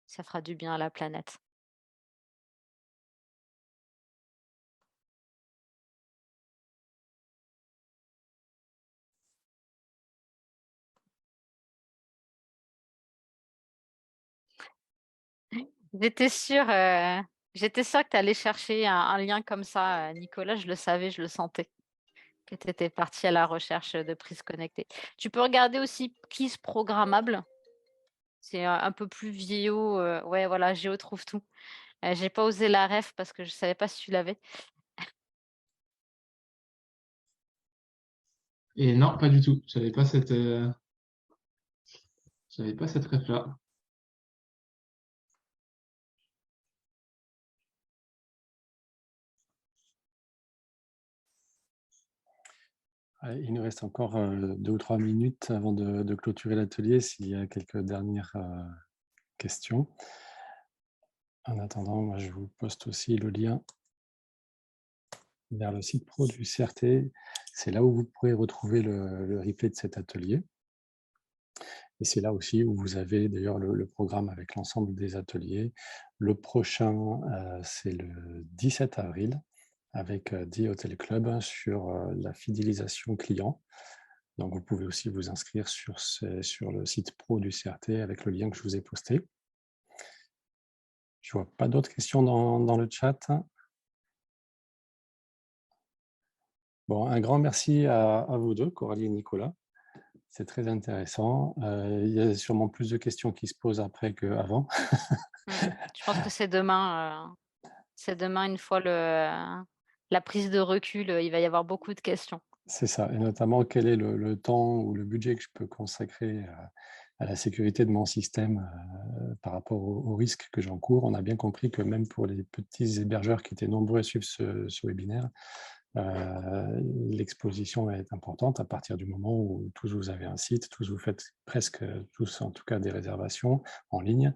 Ça fera du bien à la planète. J'étais sûre, j'étais sûre que tu allais chercher un lien comme ça, Nicolas, je le savais, je le sentais, que tu étais parti à la recherche, de prises connectées. Tu peux regarder aussi prises programmables, c'est un peu plus vieillot, ouais, voilà, Géo trouve tout. J'ai pas osé la ref parce que je savais pas si tu l'avais. Et non, pas du tout. J'avais pas cette ref-là. Il nous reste encore 2 ou 3 minutes avant de clôturer l'atelier, s'il y a quelques dernières questions. En attendant, moi, je vous poste aussi le lien vers le site pro du CRT. C'est là où vous pourrez retrouver le replay de cet atelier. Et c'est là aussi où vous avez d'ailleurs le programme avec l'ensemble des ateliers. Le prochain, c'est le 17 avril avec The Hotel Club sur la fidélisation client. Donc, vous pouvez aussi vous inscrire sur le site pro du CRT avec le lien que je vous ai posté. Je ne vois pas d'autres questions dans le chat. Bon, un grand merci à vous deux, Coralie et Nicolas. C'est très intéressant. Il y a sûrement plus de questions qui se posent après qu'avant. Mmh. Je pense que c'est demain une fois la prise de recul, il va y avoir beaucoup de questions. C'est ça, et notamment quel est le temps ou le budget que je peux consacrer à la sécurité de mon système par rapport aux risques que j'encours. On a bien compris que même pour les petits hébergeurs qui étaient nombreux à suivre ce webinaire, l'exposition est importante à partir du moment où tous vous avez un site, tous vous faites presque tous en tout cas des réservations en ligne.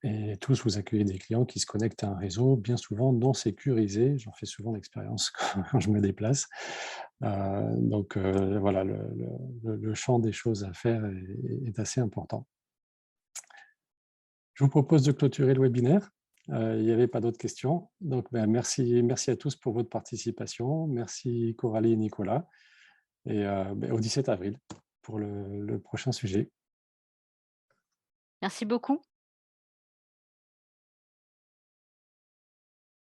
Et tous vous accueillez des clients qui se connectent à un réseau bien souvent non sécurisé. J'en fais souvent l'expérience quand je me déplace. Donc voilà, le champ des choses à faire est assez important. Je vous propose de clôturer le webinaire. Il n'y avait pas d'autres questions. Donc merci à tous pour votre participation. Merci Coralie et Nicolas. Et au 17 avril pour le prochain sujet. Merci beaucoup.